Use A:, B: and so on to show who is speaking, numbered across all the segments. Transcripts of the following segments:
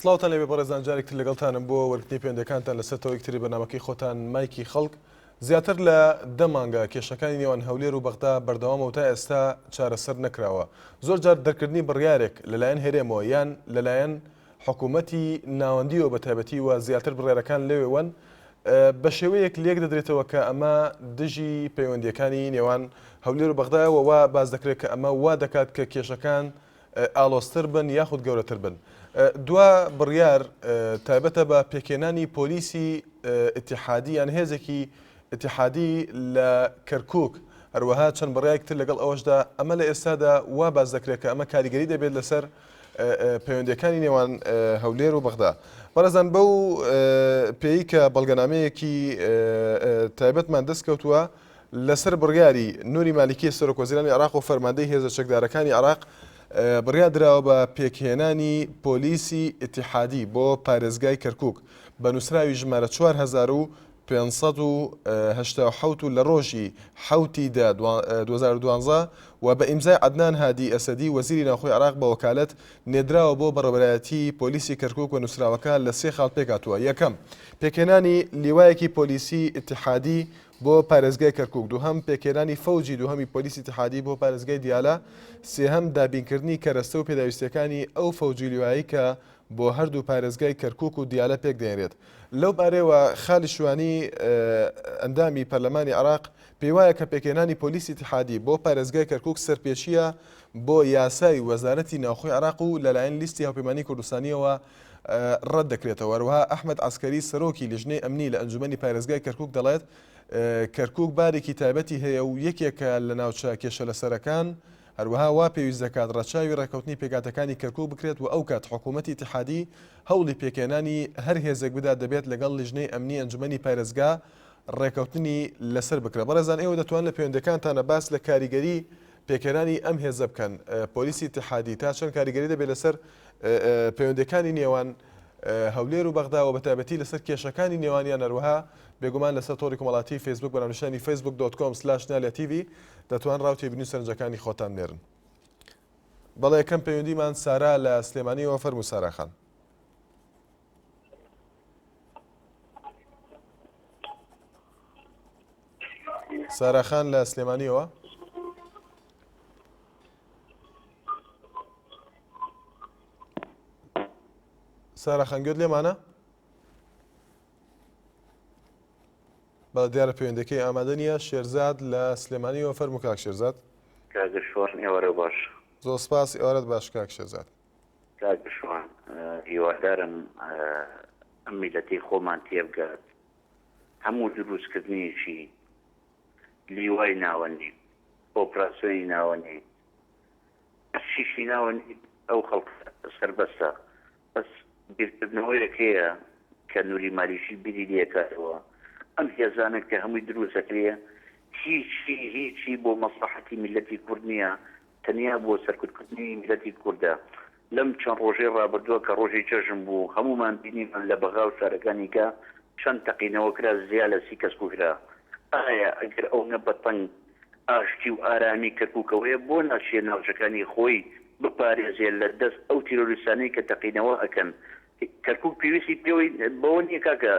A: سڵاوتان لێبێ بەڕێزان جارێکتر لەگەڵتانم بۆ وەرگرتنی پەیوەندەکانتان لەسەر تەوەیەکتری بەنامەکەی خۆتان مایکی خەڵک. زیاتر لە 10 مانگە کێشەکانی نێوان هەولێر و بەغدا بەردەوامەوە تا ئێستا چارەسەر نەکراوە. زۆر جار دەرکردنی بڕیارێک لەلایەن هێرێمەوە یان لەلایەن حکوومەتی ناوەندیەوە بە تایبەتی و زیاتر بڕێرەکان لەوێوەن بە شێوەیەک لێک دەدرێتەوە کە ئەمە دژی پەیوەندیەکانی نێوان هەولێر و بەغدایەوە وا باز دەکرێت کە ئەمە وا دەکات کە کێشەکان ئالۆستر بن یاخود گەورەتر بن. دوا بڕیار تایبەتە بە پێکێنانی پۆلیسی ئیتیحادی یان هێزێکی ئیتیحادی لە کەرکووک، هەروەها چەند بڕیایەکتر لەگەڵ ئەوەشدا ئەمە لە ئێستادا وا باز دەکرێت کە ئەمە کاریگەری دەبێت لەسەر پەیوەندیەکانی نێوان هەولێر و بەغدا. بەڕێزان بەو پێی کە بەڵگەنامەیەکی تایبەتمان دەستکەوتووە لەسەر بڕیاری نوری مالیکی سەرۆکوەزیرانی عێراق و فەرماندەی هێزە چەکدارەکانی عێراق بڕیار درراوە بە پێکهێنانی پۆلیسی ئیتیحادی بۆ پارێزگای کەرکووک بە نووسراوی ژمارە 4587 لە ڕۆژی 2012 و بە ئیمزای عەدنان هادی ئەسەدی وەزیری ناوخۆی عێراق بە وەکالەت نێدراوە بۆ بەڕێوەبەرایەتی پۆلیسی کەرکووک و نووسراوەکە لە 3 خاڵ پێکهاتووە. یەکەم، پێکهێنانی لیوایەکی پۆلیسی ئیتیحادی بۆ پارێزگای کەرکووک، دووهەم پێکهێنانی فەوجی دووهەمی پۆلیسی ئیتیحادی بۆ پارێزگای دیالە، سێهەم دابینکردنی کەرەستە و پێداویستەکانی ئەو فەوجی لیوایی کە بۆ هەردوو پارێزگای کەرکووک و دیالە پێک دێنرێت. لەو بارەیەوە خالی شوانی ئەندامی پەرلەمانی عێراق پێی وایە کە پێکهێنانی پۆلیسی ئیتیحادی بۆ پارێزگای کەرکووک سەرپێچیە بۆ یاسای وەزارەتی ناوخۆی عێراق و لەلایەن لیستی هاوپەیمانی کوردستانیەوە ڕەت دەکرێتەوە. هەروەها ئەحمەد عەسکەری سەرۆکی لیژنەی ئەمنی لە ئەنجومەنی پارێزگای کەرکووک دەڵێت کەرکووک بارێکی تایبەتی هەیە و یەکێکە لە ناوچە کێشە لەسەرەکان، هەروەها وا پێویست دەکات ڕەچاوی ڕێکەوتنی پێکاتەکانی کەرکووک بکرێت و ئەو کات حکوومەتی ئیتیحادی هەوڵی پێکێنانی هەر هێزێک بدات دەبێت لەگەڵ لیژنەی ئەمنی ئەنجومەنی پارێزگا ڕێکەوتنی لەسەر بکرێت. بەڕێزان ئێوە دەتوان لە پەیوەندەکانتانە باس لە کاریگەری پێکێنانی ئەم هێزە بکەن پۆلیسی ئیتیحادی تا چەند کاریگەری دەبێت لەسەر پەیوەندەکانی نێوان هەولێر و بەغدا و بە تایبەتی لەسەر کێشەکانی نێوانیان، هەروەها بێگومان لەسەر تۆڕی کۆمەڵاتی فیسبوک بەناونیشانی facebook.com/nalya.tv دەتوان ڕاوتی بنووس سەرنجەکانی خۆتان نێرن. بەڵێ یەکەم پەیوەندیمان سارا لە سلێمانیەوە. فەرموو ساراخان. ساراخان لە سلێمانیەوە. ساراخان گوێت لێمانە؟ بەڵێ دیارە پەیوەندەکەی ئامادە نییە. شێرزاد لە سلێمانیەوە. فەرموو کاک شێرزاد.
B: کاگەشوان ئێوەرە باش.
A: زۆر سپاس، ئێوارەت باش کاک شێرزاد.
B: کاگەشوان هیوادارم ئەم میلەتی خۆمان تێبگات هەموو دروستکردنیشی لیوای ناوەندی ئۆپراسیۆنی ناوەندی شیشی ناوەندی ئەو خەڵک سەربەستە، بەس بیرکردنەوەیەک هەیە کە نوری مالیشی بیری لێکاتەوە ئەم هێزانە کە هەمووی دروستەکرێ هیچی بۆ مەسلحەتی میلەتی کورد نییە، تەنیا بۆ سەرکوتکردنی میلەتی کوردە. لەم چەند ڕۆژەی ڕابردووە کە ڕۆژی چەژم بوو هەمومان بینیمان لە بەغا و شارەکانی کە چەند تەقینەوە کرا زیاد لە 30 کەس کوژرا. ئایا ئەگەر ئەو نەبەتەنگ ئاشتی و ئارامی کەرکووکەوەیە بۆ ناچێ ناوچەکانی خۆی بپارێزێ لە دەست ئەو تیرۆریستانەی کە تەقینەوە ئەکەن؟ کەرکووک پێویستی پێوەی بەوە نییە کاکە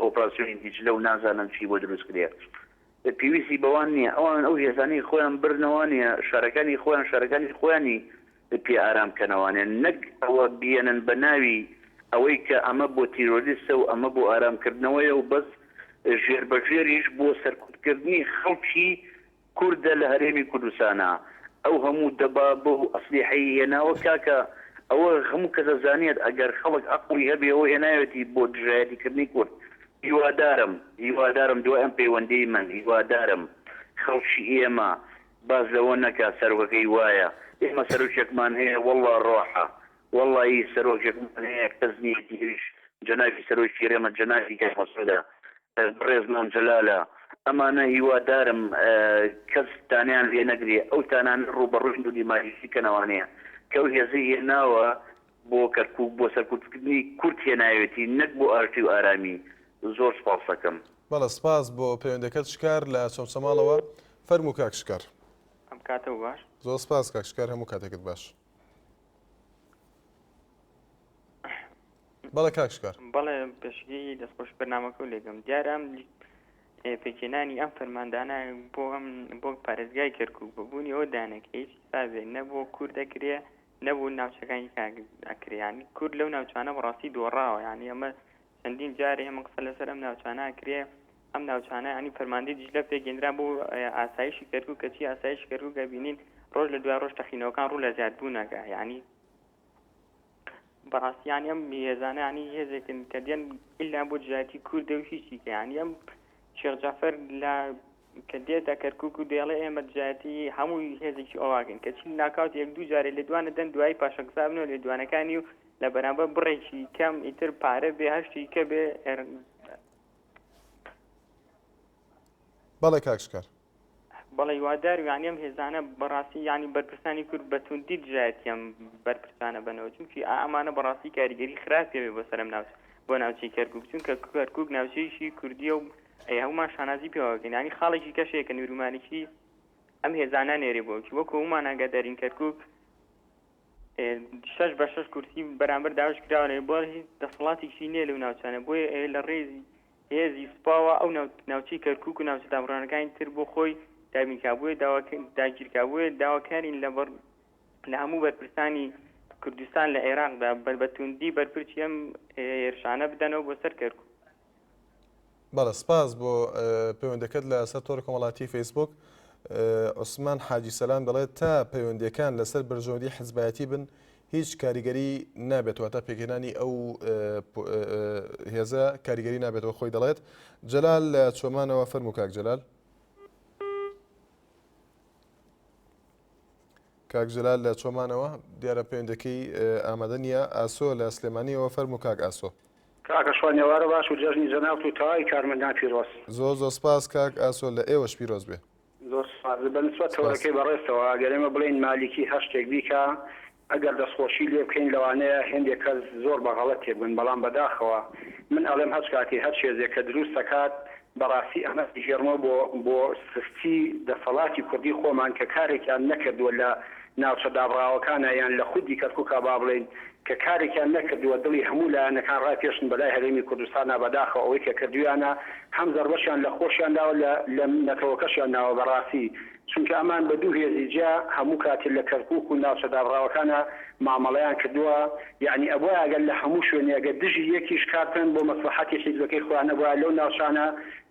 B: ئۆپراسیۆنی دیجلە و نازانن چی بۆ دروست کرێ، پێویستی بەوان نییە ئەوان ئەو هێزانەی خۆیان برنەوانە شارەکانی خۆیان شارەکانی خۆیانی پێ ئارامکەنەوانێن، نەک ئەوە بێنن بە ناوی ئەوەی کە ئەمە بۆ تیرۆریستە و ئەمە بۆ ئارامکردنەوەیە و بەس ژێربەژێریش بۆ سەرکوتکردنی خەڵکی کوردە لە هەرێمی کوردستانە. ئەو هەموو دەبا بۆ ئەسلیحەی هێناوە کاکە ئەوە هەموو کە دەزانێت ئەگەر خەڵک عەقڵی هەبێ ئەوە هێنایەتی بۆ دژایەتیکردنی کورد. هیوادارم دوای ئەم پەیوەندەی من هیوادارم خەڵکی ئێمە باز لەوە نەکا سەرۆکەکەی وایە ئێمە سەرۆکێکمان هەیە وەڵڵا ڕۆحە وەڵڵی سەرۆکێکمان هەیە کەزنی دیریش جەنابی سەرۆکی ئێمە جەنابی گەمەسوودە بڕێزمان جەلالە. ئەمانە هیوادارم کەس تانیان لێ نەگرێ ئەو تانان ڕوبەڕووی نوری مالیشی کەنەوانەیە کە ئەو هێزەی هێناوە بۆ کەرکووک بۆ سەرکوتکردنی کورد هێناوێتی نەک بۆ ئاشتی و ئارامی. زۆر سپاس دەکەم.
A: بەڵە سپاس بۆ پەیوەندەکەت شکار لە چۆمسەماڵەوە. فەرموو کاک شکار.
C: ئەم کاتەوە باش.
A: زۆر سپاس کاک شکار، هەموو کاتێکت باش. بەڵێ کاکشکار
C: بەڵێ پێشگی دەستخۆش بەرنامەکە لێگەم دیارە پێکێنانی ئەم فەرماندانە بۆ پارێزگای کەرکووک ببوونی ئەو دانەکە هیچ حسابێ نەبوو کورد دەکرێ نەبوو ناوچەکانی ئەکرێ ینی کورد لەو ناوچانە بەڕاستی دۆڕاوە ینی ئەمە چەندین جارێ ئەمە قسە لەسەر ئەم ناوچانە ئەکرێ ئەم ناوچانە ینی فەرماندەی دیژلە پێگەێنرا بۆ ئاسایشی کەرکووک کەچی ئاسایشی کەرکووک بینین ڕۆژ لە دوای ڕۆژ تەخینەوەکان ڕوو لە زیادبوونەکە ینی بەڕاستیانی ئەم هێزانە ینی هێزێکن کە دێن ئیلا بۆ جیاتی کوردە و هیچی کە ینی ئەم شێخ جەعفەر لە کە دێتە کەرکووک و دێڵێ ئێمە جیاتی هەمووی هێزێکی ئەواگەن کەچی ناکاوت یەک دوو جارێ لە دوانە دەن دوایی پاشەکسابنەوە لە دوانەکانی و لە بەرامبەر بڕێکی کەم ئیتر پارە بێ هەشتی کە بێ
A: بەڵێ کاکشکار
C: بەڵێ وادار و یانی ئەم هێزانە بەڕاستی ینی بەرپرسانی کورد بەتوندی جیاتی ئەم بەرپرسانە بنەوە چونکی ئەمانە بەڕاستی کاریگەری خراپێ بێ بۆ سەرم بۆ ناوچەی کەرکووک چونکە کەرکووک ناوچەیەکی کوردیە و هەمومان شانازی پێوەکەین ینی خاڵێکی کەشەیەکە نیرومانێکی ئەم هێزانە نێرێ بۆکی وەکو هەمومان ئاگادارین کەرکووک 6 بە 6 کورسی بەرامبەر داوش کراوە بۆ هیچ دەسەڵاتێکی نییە لەو ناوچانە بۆیە لە ڕێزی هێزی سوپاوە ئەو ناوچەی کەرکووک و ناوچە دابڕانەکانی تر بۆ خۆی دابینکابووە داگیرکابووە داواکارین لە هەموو بەرپرسانی کوردستان لە عێراقدا بەتوندی بەرپرسی ئەم هێرشانە بدەنەوە بۆ سەر کەرکووک.
A: بەڵێ سپاس بۆ پەیوەندەکەت لە سەر تۆڕی کۆمەڵاتی فەیسبوک. عوسمان حاجی سەلام دەڵێت تا پەیوەندیەکان لەسەر بەرژەوەندی حیزبایەتی بن هیچ کاریگەری نابێتەوە تا پێکهێنانی ئەو هێزە کاریگەری نابێتەوە خۆی دەڵێت. جەلال لە چۆمانەوە فەرموو کاک جەلال. کاک جەلال لە چۆمانەوە دیارە پەیوەندەکەی ئامادە نییە. ئاسۆ لە سلێمانیەوە فەرموو کاک ئاسۆ.
D: کاکە شوانێوارە باش و جەژنی جەناوت و تەواوی کارمەندان پیرۆز.
A: زۆر سپاس کاک ئاسۆ لە ئێوەش پیرۆز بێ.
D: زۆر سپاس بەنسبەت تەوەرەکەی بەڕێستەوە ئەگەرێمە بڵێن مالیکی هەشتێک بیکە ئەگەر دەستخۆشی لێ بکەین لەوانەیە هێندێک کەس زۆر بەغەڵەت تێبن بەڵام بەداخەوە من ئەڵێم هەچ کاتی هەر شێزێک کە دروست دەکات بەڕاستی ئەمە ژێرمە بۆ سستی دەسەڵاتی کوردی خۆمان کە کارێکیان نەکردووە لە ناوچە دابڕاوەکانە یان لە خودی کەرکووکا با بڵێن کە کارێکیان نەکردووە دڵی هەموو لایەنەکان ڕاکێشن بەلای هەرێمی کوردستانە بەداخەوە ئەوەی کە کردویانە هەم زەربەشیان لە خۆشیانداوە لە نەتەوەکەشیان ناوە بەڕاستی چونکە ئەمان بە دوو هێزیجا هەموو کاتێک لە کەرکووک و ناوچە دابڕاوەکانە مامەڵەیان کردووە یعنی ئەوە ئەگەر لە هەموو شوێنێگە دژی یەکیش کارتن بۆ مەسلحەتی حیزبەکەی خۆیان نەبووە لەو ناوچانە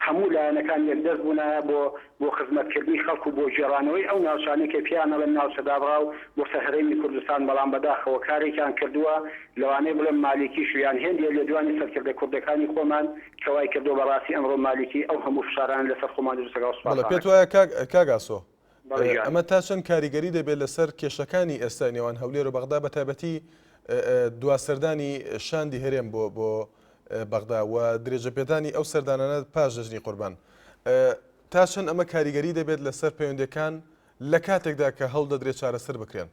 D: هەموو لایەنەکان یەکدەست بوونە بۆ خزمەتکردنی خەڵک و بۆ جێڕانەوەی ئەو ناوچانەی کە پیانە لە ناوچە دابڕاو بۆ سەرهەرێمی کوردستان بەڵام بەداخەوە کارێکیان کردووە لەوانەیە بڵێم مالیکی شویان هێندێ لە دوانی سەرکردە کوردەکانی خۆمان کەوای کردو بەڕاستی ئەمڕۆ مالیکی ئەو هەموو فشاران لەسەر خۆمان دروستەکە
A: پێت وایە کاگاسۆ ئەمە تا چەند کاریگەری دەبێت لەسەر کێشەکانی ئێستا نێوان هەولێر و بەغدا بە تایبەتی دواسەردانی شاندی هەرێم بۆ بەغدا و درێژەپێدانی ئەو سەردانانە پاش ژنی قوربان تا چەند ئەمە کاریگەری دەبێت لەسەر پەیوەندەکان لە کاتێکدا کە هەڵ دەدرێت چارەسەر بکرێن.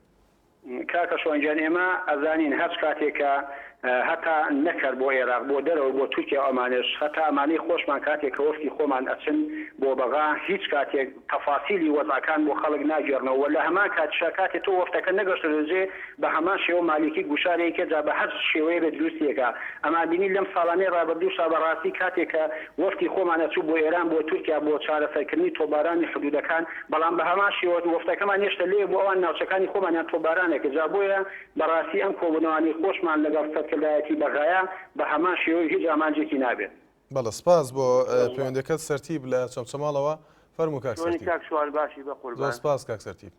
D: کاکە شوانجان ئێمە ئەزانین هەر کاتێکە هەتا نەکرد بۆ عێراق بۆ دەرەوە بۆ تورکیا ئەمانش هەتا ئەمانەی خۆشمان کاتێک کە وەفتی خۆمان ئەچن بۆ بەغا هیچ کاتێک تەفاسیلی وەزعەکان بۆ خەڵک ناگێڕنەوە لە هەمان کاتێک تۆ وەفتەکە نەگەشتە دەجێ بە هەمان شێوە مالیکی گوشارێکە جا بە هەر شێوەیە بە دروستیەکە ئەما بینی لەم ساڵانەی ڕابردووشا بەڕاستی کاتێکە وەفتی خۆمان ئەچوو بۆ ئێران بۆ تورکیا بۆ چارەسەرکردنی تۆبارانی حدودەکان بەڵام بە هەمان شێوە وەفتەکەمان هێشتا لێ بۆ ئەوان ناوچەکانی خۆمانیان تۆبارانێکە جا بۆیە بەڕاستی ئەم کۆبوونەوانی خۆشمان لەگەڵ سەرکردایەتی بەغایە بە هەمان شێوەی هیچ ئامانجێکی نابێت.
A: بەڵێ سپاس بۆ پەیوەندەکەت سەرتیب لە چەمچەماڵەوە فەرموو کاک سەرتیب.
E: کاک شوان باشی بە قوربان.
A: زۆر سپاس کاک سەرتیب.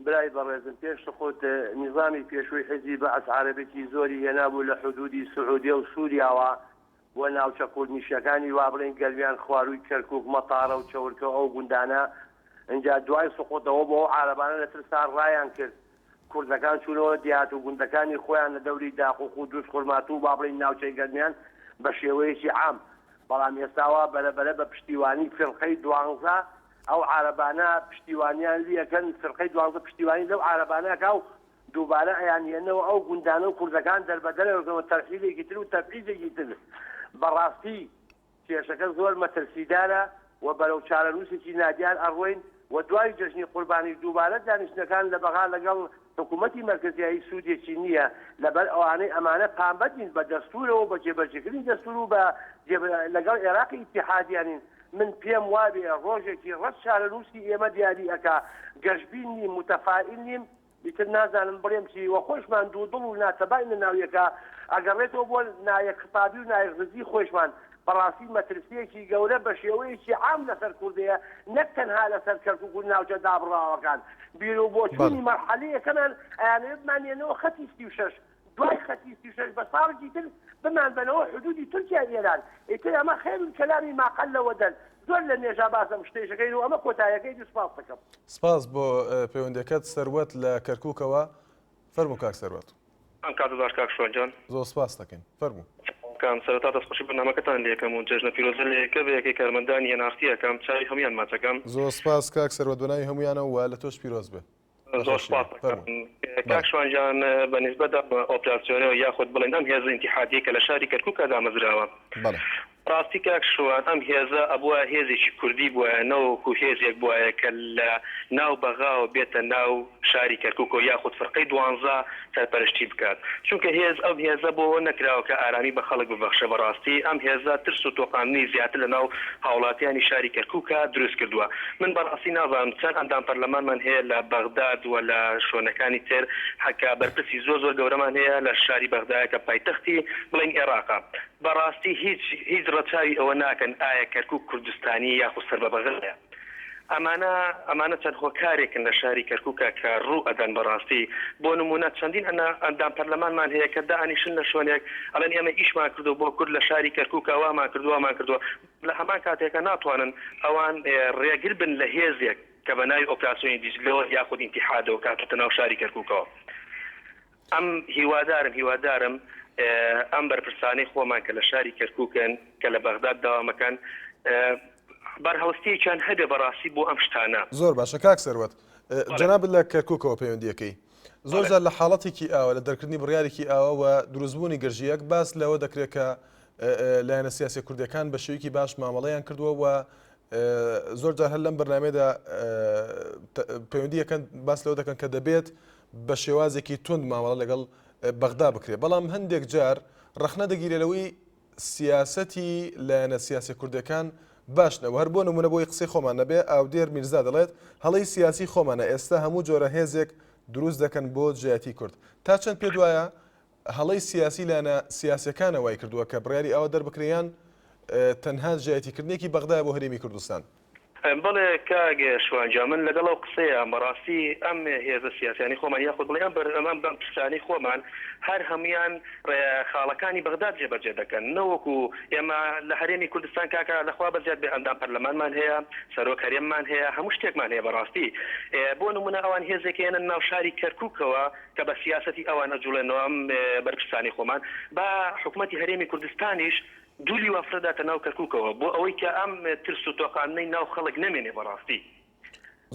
E: برای بەڕێزم پێش خۆت نیظامی پێشووی حیزبی بە ئەسعارەبێکی زۆری هێنابوو لە حدودی سعودیە و سووریاوە بۆ ناوچە کوردنیشەکانی وا بڵێن گەلویان خوارووی کەرکووک مەتارە و چەورکە ئەو گوندانە اینجا دوای سقوتەوە بۆ ئەو عارەبانە لە ترسان ڕایان کرد کوردەکان چوونەوە دیات و گوندەکانی خۆیان لە دەوری داخوخ و دووش خورمات و با بڵێن ناوچەی گەرمیان بە شێوەیەکی عام بەڵام ئێستاوە بەرەبەرە بە پشتیوانی فرقەی دوانزە ئەو عارەبانە پشتیوانیان لیەکەن فرقەی دوانزە پشتیوانی لەو عارەبانەکە و دووبارە ئەیانهێنەوە ئەو گوندانە و کوردەکان دەربەدەرەوە تەرحیلێکی تر و تەبعیدێکی تر بەڕاستی کێشەکە زۆر مەترسیدارە و بەرەو چارەنووسێکی نادیار ئەڕۆین و دوای جەژنی قوربانی دووبارە دانیشتەکان لە بەغا لەگەڵ حکوومەتی مرکزیایی سوودێکی نییە لەبەر ئەوانەی ئەمانە پامبەدین بە دەستورەوە بە جێبەجێکردنی دەستور و بە لەگەڵ عێراقی ئیتیحادیانین من پێم وابێ ڕۆژێکی ڕەت شارە نووسی ئێمە دیاری ئەکا گەشتبین نیم متەفائیل نیم دیتر نازانم بڵێم چی وە خۆشمان دوو دڵ و ناتەبای لە ناویەکە ئەگەڕێتەوە بۆ نایەک خطابی و نایەکغزی خۆشمان بەڕاستی مەترسیەکی گەورە بە شێوەیەکی عام لەسەر کوردەیە نەک تەنها لەسەر کەرکووک و ناوچە دابڕاوەکان بیر و بۆچوونی مەرحەلەیەکەمان ئەیانەوێت بمانێنەوە خەتی 36 دوای خەتی 36 بە ساڵێکی تر بمانبەنەوە حدودی تورکیا ئێران ئیتر ئەمە خێر کەلامی ماقەل لەوە دەن زۆر لە نێژا باسم شتێشەکەین و ئەمە کۆتاییەکەی سپاس دەکەم.
A: سپاس بۆ پەیوەندیەکەت سەروەت لە کەرکووکەوە فەرموو کاک سەروەت.
F: کاتدار کاک شوانجان
A: زۆر سپاس دەکەین فەرموو.
F: کام سەرەتا دەستخۆشی بەنامەکەتان لێکەم و جەژنە پیرۆزە لێکە بەیەکی کارمەندانی هێناختیەکەم چاوی هەمویان ماچەکەم.
A: زۆر سپاس کاک سەروەت بەناوی هەمویانەوە و لە تۆش پیرۆز بێ.
F: زۆر سپاس کاک شوانجان بەنسبەت ئۆپراسیۆنەوە یاخود بڵێن ئەم هێزە ئینتیحادیە کە لە شاری کەرکووک دامەزراوە. ڕاستی کاک شوان ئەم هێزە ئەبووە هێزێکی کوردی بووە نەوەکو هێزێک بووە کە لە ناو بەغاوە بێتە ناو شاری کەرکووکەوە یاخود فەرقەی 12 سەرپەرشتی بکات چونکە هێز ئەم هێزە بۆ نەکراوە کە ئارامی بە خەڵک ببەخشە بەڕاستی ئەم هێزە ترس و تۆقاندنی زیاتر لە ناو هاوڵاتیانی شاری کەرکووکە دروست کردووە من بەڕاستی نازانم چەند ئەندام پەرلەمانمان هەیە لە بەغداد و لە شوێنەکانی تر حکا بەرپرسی زۆر گەورەمان هەیە لە شاری بەغدایە کە پایتەختی بڵێن عێراقا بەڕاستی هیچ ڕەچاوی ئەوە ناکەن ئایا کەرکووک کوردستانی یاخود سەر بە بەغدایە ئەمانە چەند هۆکارێکن لە شاری کەرکووکە کە ڕوو ئەدەن بەڕاستی بۆ نمونە چەندین ئەندام پەرلەمانمان هەیە کە دانیشن لە شوێنێک ئەڵێن ئێمە ئیشمان کردو بۆ کورد لە شاری کەرکووکە وامان کردووە لە هەمان کاتێکە ناتوانن ئەوان ڕێگر بن لە هێزێک کە بە ناوی ئۆپراسیۆنی دیجلەوە یاخود ئینتیحادەوە کاتۆتە ناو شاری کەرکووکەوە ئەم هیوادارم ئەم بەرپرسانەی خۆمان کە لە شاری کەرکووکن کە لە بەغداد داوامەکەن بەرهەوستەیەکیان هەبێ بەڕاستی بۆ ئەم شتانە.
A: زۆر باشە کاک سەروەت جەناب لە کەرکووکەوە پەیوەندیەکەی زۆر جار لە حاڵەتێکی ئاوە لە دەرکردنی بڕیارێکی ئاوە و دروستبوونی گەرژیەک باس لەوە دەکرێت کە لایەنە سیاسی کوردەکان بە شێوەیەکی باش مامەڵەیان کردووە و زۆر جار هەر لەم بەرنامەیەدا پەیوەندیەکەن باس لەوە دەکەن کە دەبێت بە شێوازێکی تند مامەڵە لەگەڵ بەغدا بکرێت بەڵام هەندێک جار ڕەخنە دەگیرێتەوەی سیاسەتی لایەنە سیاسی کوردەکان باشنەوە هەر بۆ نمونە بۆی قسەی خۆمان نەبێ ئاودێر میرزا دەڵێت هەڵەی سیاسی خۆمانە ئێستا هەموو جۆرە هێزێک دروست دەکەن بۆ جیاتی کورد تا چەند پێ وایە هەڵەی سیاسی لایەنە سیاسەکانە وای کردووە کە بڕیاری ئەوە دەربکرێیان تەنها جیاتیکردنێکی بەغدایە بۆ هەرێمی کوردستان.
F: بەڵێ کاگە شوانجا من لەگەڵ ئەو قسەیە بەڕاستی ئەم هێزە سیاسیانی خۆمان یاخود بڵێ ئەم بەم پرسانی خۆمان هەر هەمویان خاڵەکانی بەغداد جێبەجێ دەکەن نەوەکو ئێمە لە هەرێمی کوردستان کاکە لەخوا بەزیاد بێ ئەندام پەرلەمانمان هەیە سەرۆک هەرێممان هەیە هەموو شتێکمان هەیە بەڕاستی بۆ نمونە ئەوان هێزێکێنن ناو شاری کەرکووکەوە کە بە سیاسەتی ئەوان ئەجوڵێنەوە ئەم بەرپرسانی خۆمان با حکوومەتی هەرێمی کوردستانیش دوولی وافرەداتە ناو کەرکووکەوە بۆ ئەوەی کە ئەم ترس و تۆقاندنەی ناو خەڵک نەمێنێ بەڕاستی.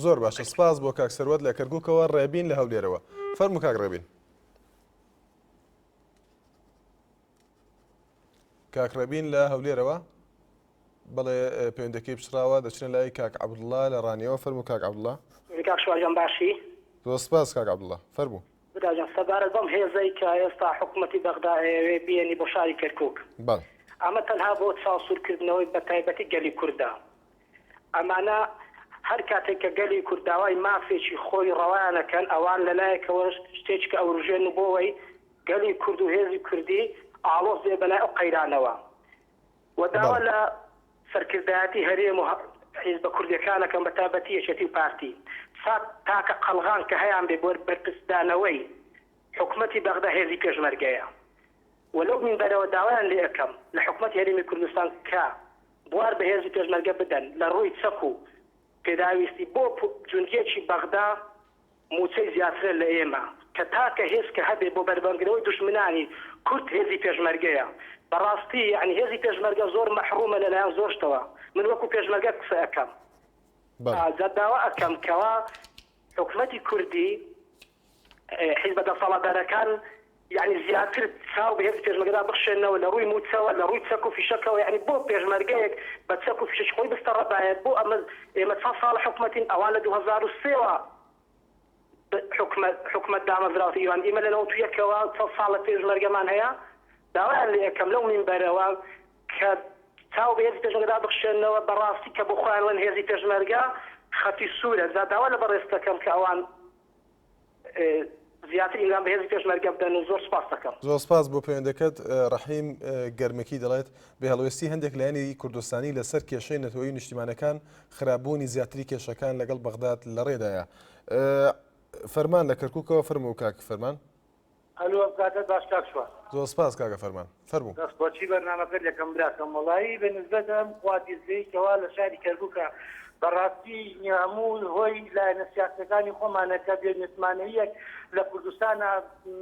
A: زۆر باشە سپاس بۆ کاک سەروەت لە کەرکووکەوە ڕێبین لە هەولێرەوە فەرموو کاک ڕێبین. کاک ڕێبین لە هەولێرەوە بەڵێ پەیوەندەکەی پشراوە دەچنە لای کاک عەبدوڵڵا لە ڕانیەوە فەرموو کاک عەبدوڵڵا.
G: کاک شوانجان باشی
A: زۆر سپاس کاک عەبدوڵڵا فەرموو.
G: براجان سەبارەت بەم هێزەی کە ئێستا حکوومەتی بەغدا ئەوێ بێنی بۆ شاری کەرکووک ئەمە تەنها بۆ چاوسورکردنەوەی بە تایبەتی گەلی کووردا ئەمانە هەر کاتێک کە گەلی کورداوای مافێکی خۆی ڕەوایانەکەن ئەوان لەلایەکەوە شتێک ئەو ڕژێن و بۆەوەی گەلی کورد و هێزی کوردی ئاڵۆز دێ بەلای ئەو قەیرانەوە و داوا لە سەرکردایەتی هەرێم و حیزبە کوردەکانەکەم بە تایبەتی یەکێتی پارتی سات تاکە قەڵغان کە هەیان بێ بۆ بەرپرسدانەوەی حکوومەتی بەغدا هێزی پێشمەرگەیە ولو من بەرەوە داوایان لێ ئەەکەم لە حکوومەتی هەرێمی کوردستان کە بوار بە هێزی پێشمەرگە بدەن لە ڕووی چەک و پێداویستی بۆ جوندیەکی بەغدا موچەی زیاترە لە ئێمە کە تاکە هێز کە هەبێ بۆ بەربەنگرەوەی دوشمنانی کورد هێزی پێشمەرگەیە بەڕاستی یعنی هێزی پێشمەرگە زۆر مەحرومە لەلایەن زۆر شتەوە من وەکو پێشمەرگە قسە ئەەکەم داوا ئەەکەم کەوا حکوومەتی کوردی حیزبە دەسەڵاتدارەکان يعني زیاتر چاو بە هێزی پێشمەرگەدا بخشێنەوە لە ڕووی موچەوە لە ڕووی چەک و فیشەکەوە یعنی بۆ پێشمەرگەیەک بە چەک و فیشەش خۆی بستە ڕەبایەت بۆ ئێمە چەند ساڵ حکوومەتین ئەوان لە 2003ەوە حکومت دامەزراوەتی ئیران ئێمە لەنەوە تویەکەوە چەند ساڵە پێشمەرگەمان هەیە داوایان لێ یەکەم لەو مینبەرەوە کە چاو بە هێزی پێشمەرگەدا بخشێنەوە بەڕاستی کە بۆ خۆیان لەن هێزی پێشمەرگە خەتی سوورە داوا لە بەڕێستەکەم کە ئەوان زیاتر ئیران بە هێزی پێشمەرگە بدەن و زۆر سپاس دەکەم.
A: زۆر سپاس بۆ پەیوەندەکەت ڕەحیم گەرمەکی دەڵێت بەهێڵوێستی هەندێک لایەنی کوردستانی لەسەر کێشەی نەتەوەیی نیشتیمانەکان خراپبوونی زیاتری کێشەکان لەگەڵ بەغداد لە ڕێدایە. فەرمان لە کەرکووکەوە فەرموو کاک فەرمان.
H: هەلو کاتە باش کاک شووە.
A: زۆر سپاس کاکە فەرمان فەرموو.
H: دەست بۆچی بەرنامەکەت یەکەم براکەم وەڵایی بە نسبەت ئەم خوادیزگەیەکەوە لە شاری کەرکووکە بەڕاستی هەموو هۆی لایەنە سیاسەکانی خۆمانەکە بێ نسمانەیەک لە کوردستانە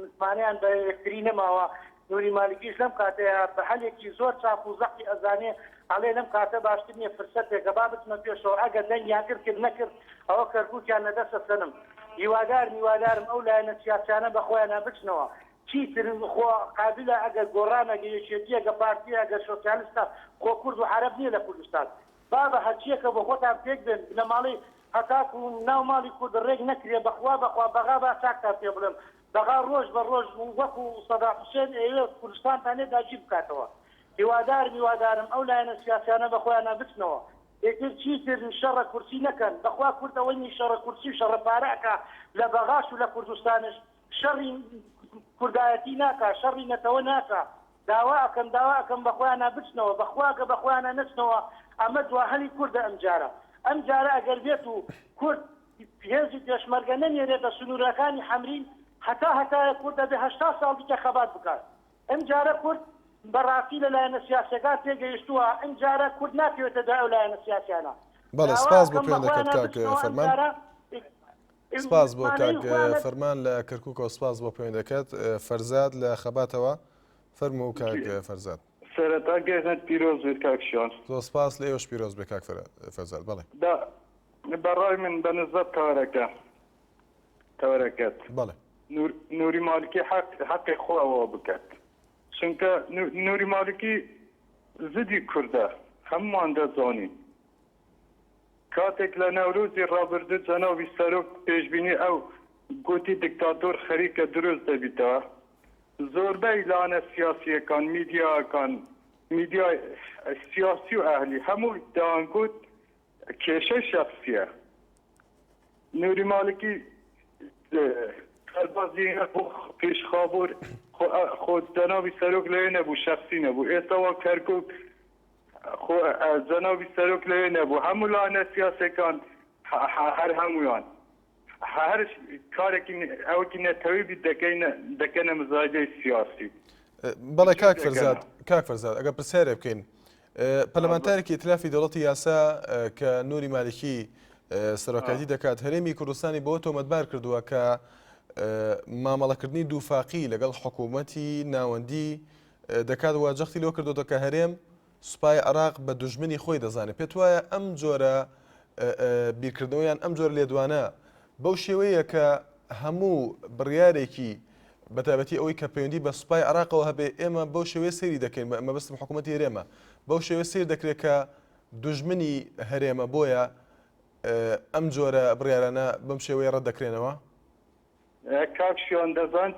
H: نسمانەیان بە یەکتری نەماوە. نوری مالکیش لەم کاتەیە بە هەلێکی زۆر چاپ و زەقی ئەزانێ ئەڵێ لەم کاتە باشتر نییە فرسەتێکە با بچمە پێشەوە ئەگەر دەنگیان کرد نەکرد ئەوە کەرکووکیان نەدەستە سەنم. هیوادارم ئەو لایەنە سیاسانە بە خۆیان بچنەوە. چیتر خۆ قابلە ئەگەر گۆڕانەگە یەکێتی ئەگە پارتی ئەگەر سۆسیالیستە خۆ کورد و عەرەب نییە لە کوردستان. با بە هەرچیەکە بە خۆتان پێک بێن لە ماڵی هەتاکو و ناو ماڵی کورد ڕێک نەکرێ بەخوا بەغا با چاکتان پێ بڵێم بەغا ڕۆژ بە ڕۆژ وەکو سەدا حوسێن ئێوە کوردستانتانێ داگیر بکاتەوە. هیوادارم ئەو لایەنە سیاسانە بە خۆیانە بچنەوە. یەکتر چیتر شەڕە کورسی نەکەن بەخوا کوردەوەی شەڕە کورسی و شەڕە پارەکە لە بەغاش و لە کوردستانش شەڕی کوردایەتی ناکە شەڕی نەتەوە ناکە. داوا ئەەکەم بە خۆیانە بچنەوە بەخواکە بە خۆیانە نچنەوە. ئەمە دواهەلی کوردە ئەم جارە ئەگەر بێت و کورد هێزی پێشمەرگە نەنێرێتە سنوورەکانی حەمرین هەتا کوردە بێ 80 ساڵ دیکە خەبات بکات. ئەم جارە کورد بەڕاستی لە لایەنە سیاسەکان تێگەیشتووە ئەم جارە کورد ناکەوێتە دا ئەو لایەنە سیاسانە.
A: بەڵێ سپاس بۆ پەیوەندەکەت کاک فەرمان. سپاس بۆ کاک فەرمان لە کەرکووکەوە سپاس بۆ پەیوەندەکەت. فەرزاد لە خەباتەوە فەرموو کاک فەرزاد.
I: سەرەتا گەیشتن پیرۆز بێت کاکشیان.
A: زۆر سپاس لە ئێوەش پیرۆز بێ کاک فەرزاد. بەڵێ
I: بەڕای من بە نسبەت تەوەرەکەت
A: بەڵێ
I: نوری مالکی حەقی خۆەوە بکات چونکە نوری مالکی زدی کوردە هەمومان دەزانین. کاتێک لە نەورۆزی ڕابردوو جەناوی سەرۆک پێشبینی ئەو گوتی دیکتاتۆر خەریکە دروست دەبیتەوە زۆربەی لانە سیاسیەکان میدیای سیاسی و ئەهلی هەموو دەیانگوت کێشەی شەخسیە. نوری مالکی کاربازی بۆ پێشخابوور خۆ جەناوی سەرۆک لەوێ نەبوو شەخسی نەبوو. ئێستاوە کەرکووک جەناوی سەرۆک لەوێ نەبوو هەموو لانە سیاسەکان هەر هەمویان هەر کارێکی ئەوەکی نەتەوەی بی دەکەنە مزایدەی سیاسی.
A: بەڵێ کاک فەرزاد ئەگە پرسیارێ بکەین پەرلەمانتارێکی ئیتلافی دەوڵەتی یاسا کە نوری مالکی سەرۆکایەتی دەکات هەرێمی کوردستانی بۆ تۆمەتبار کردووە کە مامەڵەکردنی دووفاقی لەگەڵ حکوومەتی ناوەندی دەکات واجەختی لەوە کردوتە کە هەرێم سوپای عێراق بە دوژمنی خۆی دەزانێت. پێت وایە ئەم جۆرە بیرکردنەوەیان ئەم جۆر لێدوانە بەو شێوەیە کە هەموو بڕیارێکی بەتابەتی ئەوەی کە پەیوەندی بە سوپای عێراقەوە هەبێ ئێمە بەو شێوەیە سەیری دەکەین مەبەستم حکوومەتی هەرێمە بەو شێوەیە سیر دەکرێت کە دوژمنی هەرێمە بۆیە ئەم جۆرە بڕیارانە بەم شێوەیە ڕەت دەکرێنەوە.
I: کاکشیان دەزان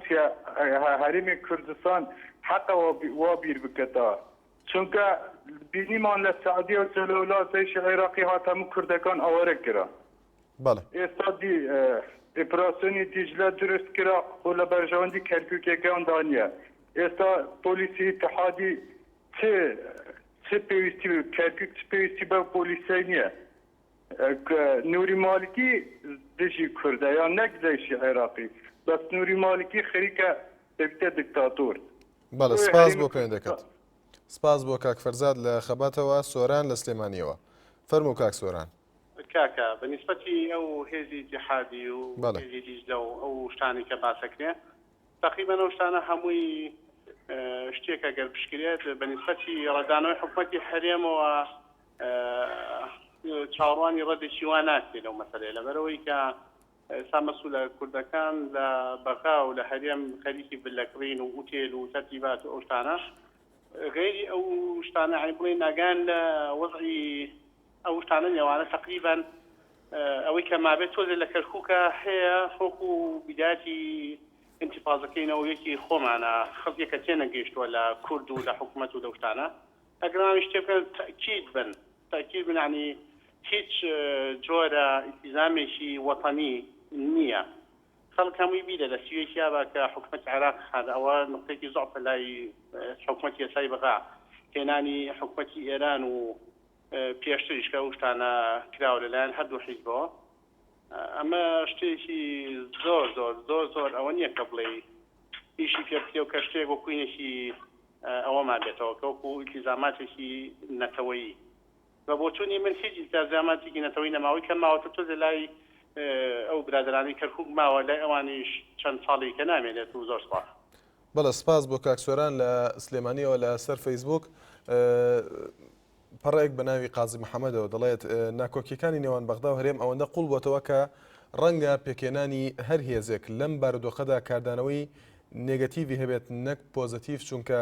I: هەرێمی کوردستان حەقەوە وا بیر بکەتەوە چونکە بینیمان لە سعودی و وڵاتەی عێراقی هات هەموو کوردەکان ئاوارە کرا. ئێستا ئۆپراسیۆنی دیجلە دروست کرا و لە بەرژەوەندی کەرکووکەکان دانیە. ئێستا پۆلیسی اتحادی چه پێویستی کەرکووک چ پێویستی بە پۆلیسەی نییە. نوری مالکی دژی کوردە یان نەک دژی عێراقی بەس نوری مالکی خەریکە دەبێتە دیکتاتۆر.
A: بەڵێ سپاس بۆ پەیوەندەکەت. سپاس بۆ کاک فەرزاد لە خەباتەوە. سۆران لە سلێمانیەوە فەرموو کاک سۆران.
J: کاکە بەنسبەتی ئەو هێزی جیحادی و هێزی دیجلە و ئەو شتانی کە باسەکرێ تقریبا ئەو شتانە هەمووی شتێکە گەر پشکرێت بەنسبەتی ڕێدانەوەی حکوومەتی هەرێمەوە چاوەڕوانی ڕەدێکی وا ناکرێت لەو مەسەلەیە لەبەرەوەی کە ئێستا مەسوولە کوردەکان لە بەغا و لە هەرێم خەریکی بلەکڕین و ئوتێل و تەرتیبات و ئەو شتانە غێری ئەو شتانە بڵێ ناگان لە وەزعی ئەو شتانە نێوانە تقریبا ئەوەی کە مابێت تۆزێ لە کەرکووکە هەیە خۆکو بیداتی انتفاضەکەینەوە یەکی خۆمانە خەڵکێکە تێنەگەیشتووە لە کورد و لە حکوومەت و دەوشتانە ئەگەڕاوی شتێکەکە تاکید بن عنی هیچ جۆرە ئیلتیزامێکی وەتەنی نییە خەڵک هەمووی بیدە لە سوێکیا بە کە حکوومەت عێراق ئەوە نقطەیەکی زۆعفە لای حکوومەتی یاسای بەغا هێنانی حکوومەتی ئێران و پێشتریش کە ئەو شتانە کراوە لەلایەن هەردوو حیزبەوە ئەمە شتێکی زۆر ئەوە نییە کە بڵێ ئیشی پێ بکرێ و کە شتێک بۆ کوینێکی ئەوەمان بێتەوە کە وەکو ئیلتیزاماتێکی نەتەوەیی بە بۆچوونی من هیچ ئیلتیزاماتێکی نەتەوەیی نەماوەی کە ماوەتە تۆزێ لای ئەو برادرانی کەرکووک ماوە لای ئەوانیش چەند ساڵی کە نامێنێت و زۆر سپاس
A: بەڵێ سپاس بۆ کاکسۆران لە سلێمانیەوە لە سەر فەیسبوک پەڕێک بە ناوی قازی محەممەدەوە دەڵێت ناکۆکیەکانی نێوان بەغدا و هەرێم ئەوەندە قوڵ بۆتەوە کە ڕەنگە پێکێنانی هەر هێزێک لەم بارودۆخەدا کاردانەوەی نێگەتیڤی هەبێت نەک پۆزتیڤ چونکە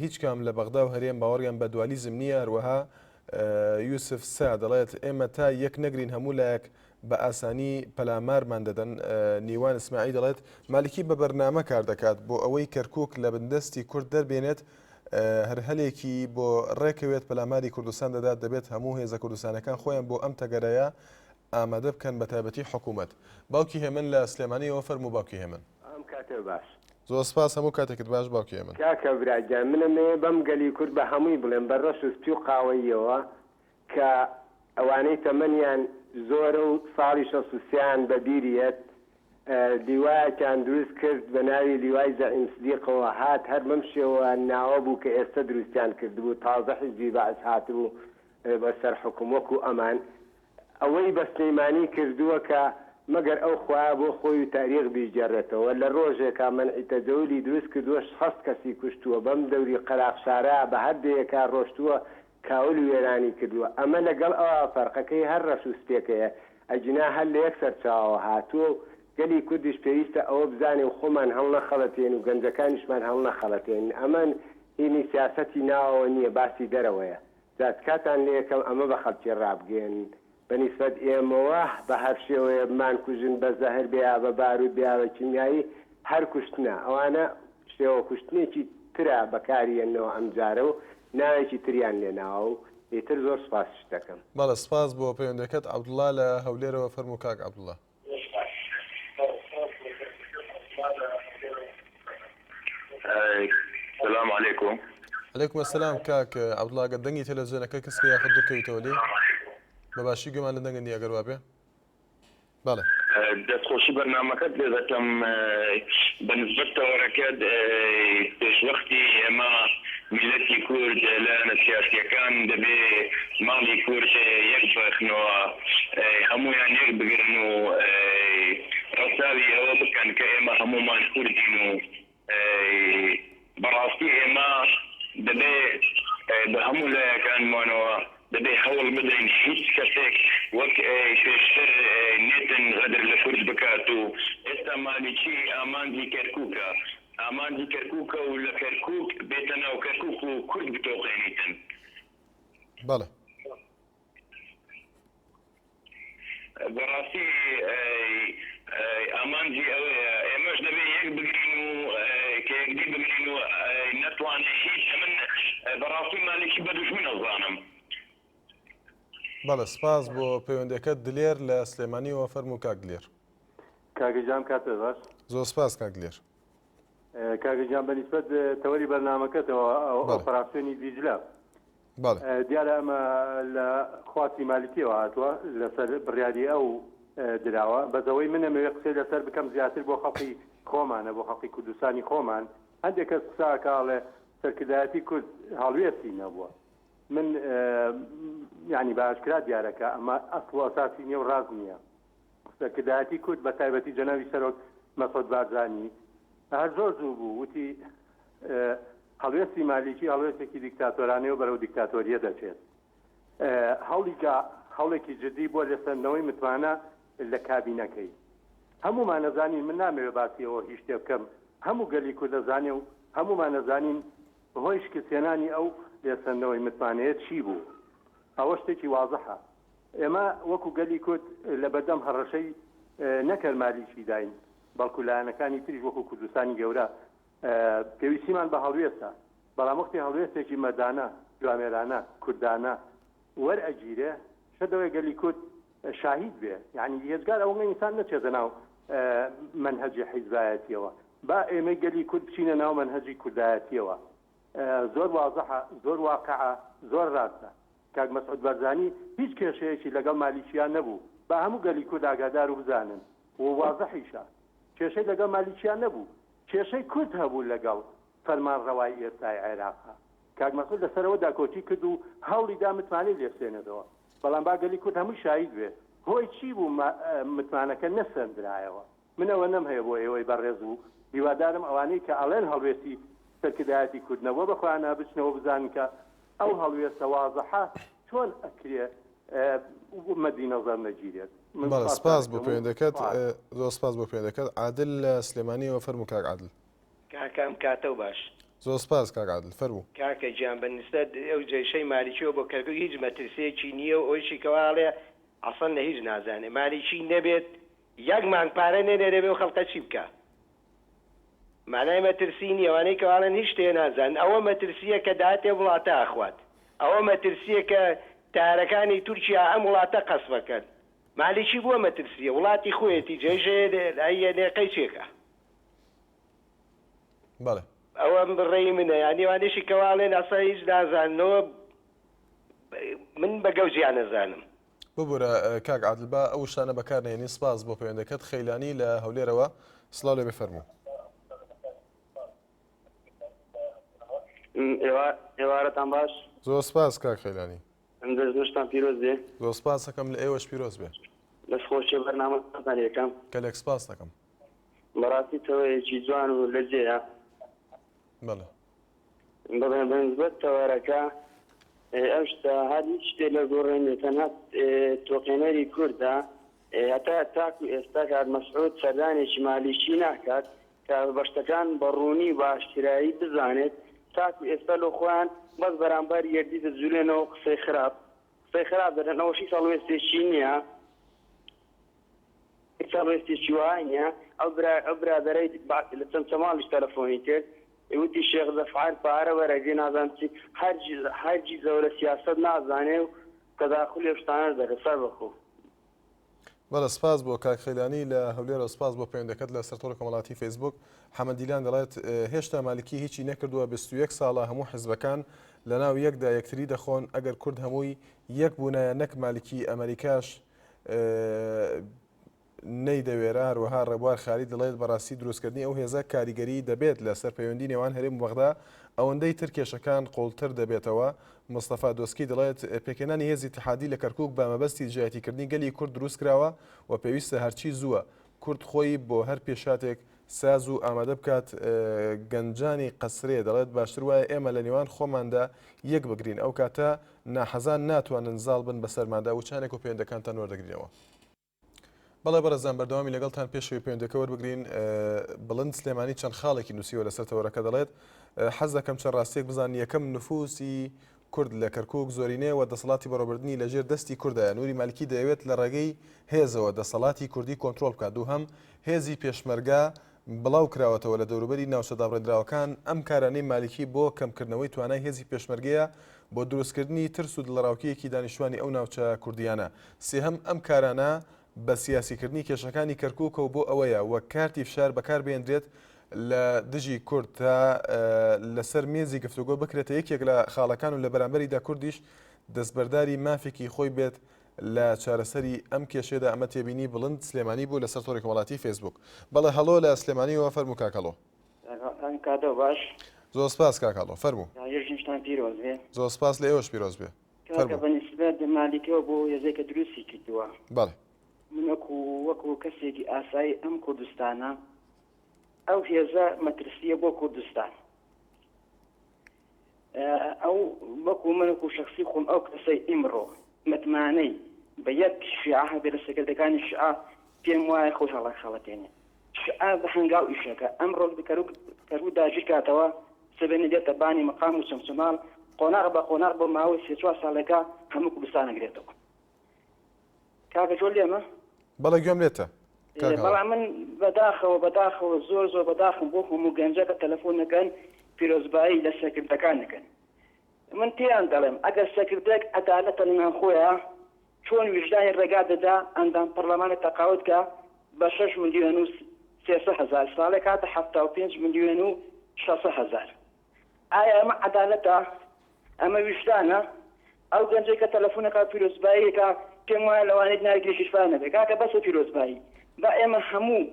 A: هیچ کام لە بەغدا و هەرێم باوەڕیان بە دوالیزم نییە هەروەها یوسف سا دەڵێت ئێمە تا یەک نەگرین هەموو لایەک بە ئاسانی پەلامارمان دەدەن نیوان ئیسماعیل دەڵێت مالکی بە بەرنامە کار دەکات بۆ ئەوەی کەرکووک لە بندستی کورد دەربێنێت هەر هەلێکی بۆ ڕێکەوێت پەلاماری کوردستان دەدات دەبێت هەموو هێزە کوردستانەکان خۆیان بۆ ئەم تەگەرەیە ئامادە بکەن بە تایبەتی حکوومەت باوکی هێمن لە سلێمانیەوە فەرموو باوکی هێمن
K: ئەم کاتێ باش
A: زۆر سپاس هەموو کاتێکت باش باوکی هێمن
K: کاکە براجان منەمێ بەم گەلی کورد بە هەمووی بڵێن بە ڕەش و سپی و قاوەیەوە کە ئەوانەی تەمەنیان زۆرە و ساڵی 63یان بەبیریەت لیوایەکیان دروست کرد بە ناوی لیوای زەعیم سدیقەوە هات هەر بەم شێوە ناوە بوو کە ئێستا دروستیان کردبوو تازە حیزبی بەعس هاتبوو بەسەر حکوومەت و ئەمان ئەوەی بە سلەیمانی کردووە کە مەگەر ئەو خوایە بۆ خۆی و تاریخ بیجێڕێتەوە لە ڕۆژێکا منعی تەجەولی دروست کردووە 6 کەسی کوشتووە بەم دەوری قەراقشارە بە هەردەیەکا ڕۆشتووە کاول وێرانی کردووە ئەمە لەگەڵ ئەوە فەرقەکەی هەر ڕەش و سپێکەیە ئەجنا هەر لە یەک سەرچاوە هاتووە گەلی کوردیش پێویستە ئەوە بزانێ و خۆمان هەڵ نەخەڵەتێن و گەنجەکانیشمان هەڵ نەخەڵەتێن ئەمەن هینی سیاسەتی ناوەوە نییە باسی دەرەوەیە جاتکاتان لە یەکەم ئەمە بە خەڵکی ڕابگەن بەنیسبەت ئێمەوە بە هەر شێوەیە بمان کوژن بە زەهر بیا بە بارود بیا بە کیمیایی هەر کوشتنە ئەوانە شێوە کوشتنێکی ترا بەکارێنەوە ئەمجارە و ناوێکی تریان لێناوە و ئیتر زۆر سپاس دەکەم
A: بەڵێ سپاس بۆ پەیوەندەکەت عەبدوڵڵا لە هەولێرەوە فەرموو کاک عەبدوڵڵا
L: السلام عليكم.
A: عليكم السلام كاك عبد الله قدني تلفزيونك كسكي ياخذ دكتور تولي باباشي كمان لدني اگر وابه بله
L: دخوشي برنامجك اذا كم بالنسبه لوركاد ايش وقتي ما ملتي كورد لا سياسي كان دبي مالي كورد يكفى انه همو يعني يقدر انه رسالي هو كان كاما همو ما كورد انه براسي ما دبي بهمو لا كان مانو دبي حول مدري هيك كتك وك شير نتن غدر لفرد بكاتو استعمالي شي امان دي كركوكا امان دي كركوكا ولا كركوك بيتنا وكركوك وكل بتوقينيتن
A: بله
L: براسي امان دي مش دبي يقبلوا كيقدي بمنو نتوان هيك من براسي مالك بدوش من الظالم
A: بەڵێ سپاس بۆ پەیوەندەکەت دلێر لە سلێمانیەوە فەرموو کاک دلێر
M: کاگەجان کاتێ باش
A: زۆر سپاس کاک دلێر
M: کاگەجان بەنسبەت تەوەری بەرنامەکەتەوە ئۆپەراسیۆنی دیجلا دیارە ئەمە لە خواسی مالیکیەوە هاتووە لەسەر بڕیاری ئەو دراوە بەزەوەی منەمەوێ قسەی لەسەر بکەم زیاتر بۆ خەڵکی خۆمانە بۆ خەڵکی کوردستانی خۆمان هەندێک کەس قساکاڵێ سەرکردایەتی کورد هەڵوێستی نەبووە من يعني باشكرا ديارك اما اصل اساسي نيو رازنيا سكداتي كنت بتايبتي جنابي سروك مسعود بارزاني هر زور زوبو وتي هەڵوێستی مالیکی هەڵوێستێکی دیکتاتۆرانەی و بەرەو دیکتاتۆریە دەچێت هەوڵێکی جدی بۆ لەسەندنەوەی متمانە لە کابینەکەی هەمومان نەزانین من نامەوێت باسیەوە هیچ شتێ بکەم هەموو گەلی کورد دەزانێ و هەمومان نەزانین بەهۆی شکستێنانی ئەو لێسەندنەوەی متمانەیە چی بوو ئەوە شتێکی وازەحە ئێمە وەکو گەلی کورد لە بەردەم هەڕەشەی نەکەر مالیشی داین بەڵکو لایەنەکانی تریش وەکو کوردستانی گەورە پێویستیمان بە هەڵوێستە بەڵام وەختی هەڵوێستێکی مەدانە جوامێرانە کوردانە وەرئەگیرێ شەدەوەی گەلی کورد شاهید بێ یعنی هێزگار ئەوە ئینسان نەچێتە ناو منهەجی حیزبایەتیەوە با ئێمە گەلی کورد بچینە ناو منهەجی کوردایەتیەوە زۆر واضحە زۆر واقعە زۆر ڕاستە کاک مەسعود بەرزانی هیچ کێشەیەکی لەگەڵ مالیچیان نەبوو با هەموو گەلی کورد ئاگادار و بزانن و واضحیشە کێشەی لەگەڵ مالیچیان نەبوو کێشەی کورد هەبوو لەگەڵ فەرمانڕەوای ئێستای عێراقا کاک مەسعود لەسەرەوە داکۆچی کرد و هەوڵی دا متمانەی لێسێنێتەوە بەڵام با گەلی کورد هەمووی شاهید بێ هۆی چی بوو متمانەکە نەسەندرایەوە منەوە نەم هەیە بۆ ئێوەی بەڕێز و هیوادارم ئەوانەی کە ئەڵێن هەڵوێستی سەرکردایەتی کوردنەوە بەخوانە بچنەوە بزانن کە ئەو هەڵوێستە واضحە چۆن ئەکرێ مەدی نەزەر نەگیرێت
A: سپاس بۆ پەیوەندەکەت زۆر سپاس بۆ پەیوەندەکەت عادل لە سلێمانیەوە فەرموو کاک عادل
N: کاکام کاتە و باش
A: زۆر سپاس کاک عادل فەرموو
N: کاکە گیان بەنسبەت ئەو جێشەی مالیکیەوە بۆ کەرکوو هیچ مەترسیەکی نییە و ئەویشی کەواڵێ ئەسڵ لە هیچ نازانێ مالیکی نەبێت یەک مانگ پارە نێنێرێ بێ و خەڵکە چی بکە مانای مەترسی نیەوانەی کەواڵەن هیچ شتێ نازان ئەوە مەترسیە کە داتێ وڵاتە ئاخوات ئەوە مەترسیە کە تارەکانی تورکیا ئەم وڵاتە قەسب بکەن مالیکی بووە مەترسیە وڵاتی خۆیەتی جێژێ نێقەی چێکە
A: بەڵێ
N: ئەوە بڕێی منە یانیوانێشی کەواڵێن ئەسا هیچ نازانەوە من بەگەوجیان نەزانم
A: ببوورە کاک عادل با ئەو شتانە بەکار نهێنی سپاس بۆ پەیوەندەکەت خەیلانی لە هەولێرەوە سڵاو لێ بفەرموو
O: ئێوارەتان باش
A: زۆر سپاس کاک خەیلانی
O: دەستان پیرۆز بێ
A: زۆر سپاس دەکەم لە ئێوەش پیرۆز بێ
O: لەس خۆشیە بەرنامەتان یەکەم
A: کەلێک سپاس دەکەم
O: بەڕاستی تەوەیەکی جوان و لەجێیە
A: بەڵێ
O: بەنسبەت تەوارەکە ئەو شتە هەر هیچ شتێ لە گۆڕێنێ تەنها تۆقێنەری کووردە هەتا تاکو ئێستا کات مەسعود سەردانێکی مالیشی ناکات کە بەشتەکان بەڕوونی و باشترایی بزانێت تاکو ئێستا لە خۆیان بەس بەرامبەر یەکدی دەجوولێنەوە قسەی خراپ دەدەن ئەوەشی ساڵوێستێکی نییە ساڵوێستێکی وای نییە ئەو برادەرەی لە چەند چەماڵیش تەلەفۆنی کرد وتی شێخ زەفعال پارە وەرەگەی نازان چی هەرگی زەورە سیاسەت نازانێ و تەداخلی شتانە دەکە سەر بەخۆ
A: بەڵە سپاس بۆ کاک خەیلانی لە هەولێرە سپاس بۆ پەیوەندەکەت لە سەرتۆڕە کۆمەڵاتی فەیسبوک حەمەدیلان دەڵێت هێشتا مالکی هیچی نەکردووە 21 ساڵە هەموو حزبەکان لە ناو یەکدا یەکتری دەخۆن ئەگەر کورد هەمووی یەک بوونایە نەک مالکی ئەمریکاش نەیدەوێرە هەروەها ڕێبوار خالی دەڵێت بەڕاستی دروستکردنی ئەو هێزە کاریگەری دەبێت لە سەر پەیوەندی نێوان هەرێم و بەغدا ئەوەندەی تر کێشەکان قوڵتر دەبێتەوە مستەفا دۆسکی دەڵێت پێکێنانی هێزی اتحادی لە کەرکووک بە مەبەستی جیایەتیکردنی گەلی کورد دروست کراوە و پێویستە هەرچی زووە کورد خۆی بۆ هەر پێشاتێک ساز و ئامادە بکات گەنجانی قەسرێ دەڵێت باشتر وایە ئێمە لە نێوان خۆماندا یەک بگرین ئەو کاتە ناحەزان ناتوانن زاڵ بن بەسەرمادا و چانێک و پەیوەندەکانتان وەردەگرینەوە. بەڵێ بەڕێزان بەردەوامی لەگەڵتان پێشەوەی پەیوەندەکە وەربگرین بڵند سلێمانی چەند خاڵێکی نووسیوە لەسەر تەوەرەکە دەڵێت حەز دەکەم چەند ڕاستیەک بزان یەکەم نفوسی کورد لە کەرکووک زۆرینەیە و دەسەڵاتی بەڕێوەبردننی لەژێر دەستی کوردایە نووری مالکی دەیەوێت لە ڕێگەی هێزەوە دەسەڵاتی کوردی کۆنتترۆل بکات دووهەم هێزی پێشمەرگا بڵاو کراوەتەوە لە دەوروبەری ناوچەدابڕێدراوەکان ئەم کارانەی مالکی بۆ کەمکردنەوەی توانای هێزی پێشمەرگەیە بۆ دروستکردنی ترس و دڵڕاوکیەکی دانیشتوانی ئەو ناوچە کوردیانە سێهەم ئەم کارانە بە سیاسیکردنی کێشەکانی کەرکووکە و بۆ ئەوەیە وەک کارتی فشار بەکار بێنرێت لە دژی کورد تا لەسەر مێزی گفتوگۆ بکرێتە یەکێک لە خاڵەکان و لە بەرامبەریدا کوردیش دەستبەرداری مافێکی خۆی بێت لە چارەسەری ئەم کێشێدا ئەمە تێبینی بڵند سلێمانی بوو لەسەر تۆڕی کۆمەڵاتی فەیسبوک. بەڵێ هەڵۆ لە سلێمانیەوە فەرموو کاکەڵۆ.
P: کاتە باش
A: زۆر سپاس کاکەڵۆ فەرموو.
P: ژنشتان پیرۆز بێ.
A: زۆر سپاس لە ئێوەش پیرۆز بێ.
P: کاکە بەنسبەت مالیکەوە بۆ هێزێکە دروستی کردووە.
A: بەڵێ.
P: من وەکو کەسێکی ئاسایی ئەم کوردستانە ئەو هێزە مەترسیە بۆ کوردستان ئەو وەکو منکو شخصی خۆم ئەو کەسەی ئیمڕۆ متمانەی بە یەک شیعە هەبێ لە سەکردەکانی شیعە پێم وایە خۆی هەڵەخەڵەتێنێ شیعە بە هەنگاو ئیشەکە ئەمڕۆ کەرکووک داگیر کاتەوە سبێنە دێتە بانی مەقام و چەمچماڵ قۆناغ بە قۆناغ بۆ ماوەی 3-4 ساڵێکە هەموو کوردستان ئەگرێتەوە کاکە جۆ لێمە
A: بەڵێ گوێم لێتە
P: بەڵام من بەداخەوە زۆر بەداخم بۆ هەموو گەنجەکە تەلەفۆنەکەن پیرۆزبایی لە سەکردەکانەکەن من پێیان دەڵێم ئەگەر سەکردێک عەدالەتە لەناو خۆیان چۆن ویژدانی ڕێگا دەدا ئەندام پەرلەمانی تەقاوتکە بە 6 ملیۆن و 300,000 ساڵێک هاتە 75 ملیۆن و 600,000 ئایا ئەمە عەدالەتە ئەمە ویژدانە ئەو گەنجەی کە تەلەفۆنەکە پیرۆزباییەکە پێم وایە لەوانەیە ناگری شیفا نەبێت کاکە بەسە پیرۆزبایی با ئێمە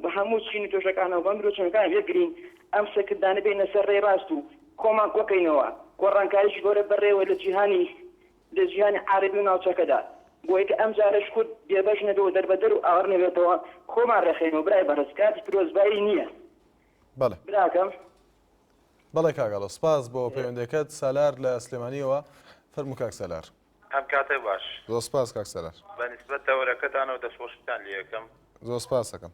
P: بە هەموو چینی تۆشەکانەوە بە مرۆچەکان بێگرین ئەم سەکردانە بینە سەر ڕێڕاست و کۆمان کۆکەینەوە گۆڕانکاریش گەورە بەڕێوە لە جیهانی عارەبی و ناوچەکەدا بۆی کە ئەم جارەش کورد بێبەش نەبێەوە دەربەدەر و ئاوەڕ نەبێتەوە خۆمان ڕێخینەوە برای بەڕێز کاتی پیرۆزبایی نییە
A: بەڵێ
P: براکەم
A: بەڵێ کاگەڵۆ سپاس بۆ پەیوەندەکەت سالار لە سلێمانیەوە فەرموو کاک سالار
Q: ئەم کاتێ باش
A: زۆر سپاس کاک سالار
Q: بە نیسبەت تەوەرەکەتانەوە دەستخۆشتان لێ یەکەم
A: زۆر سپاس دەکەم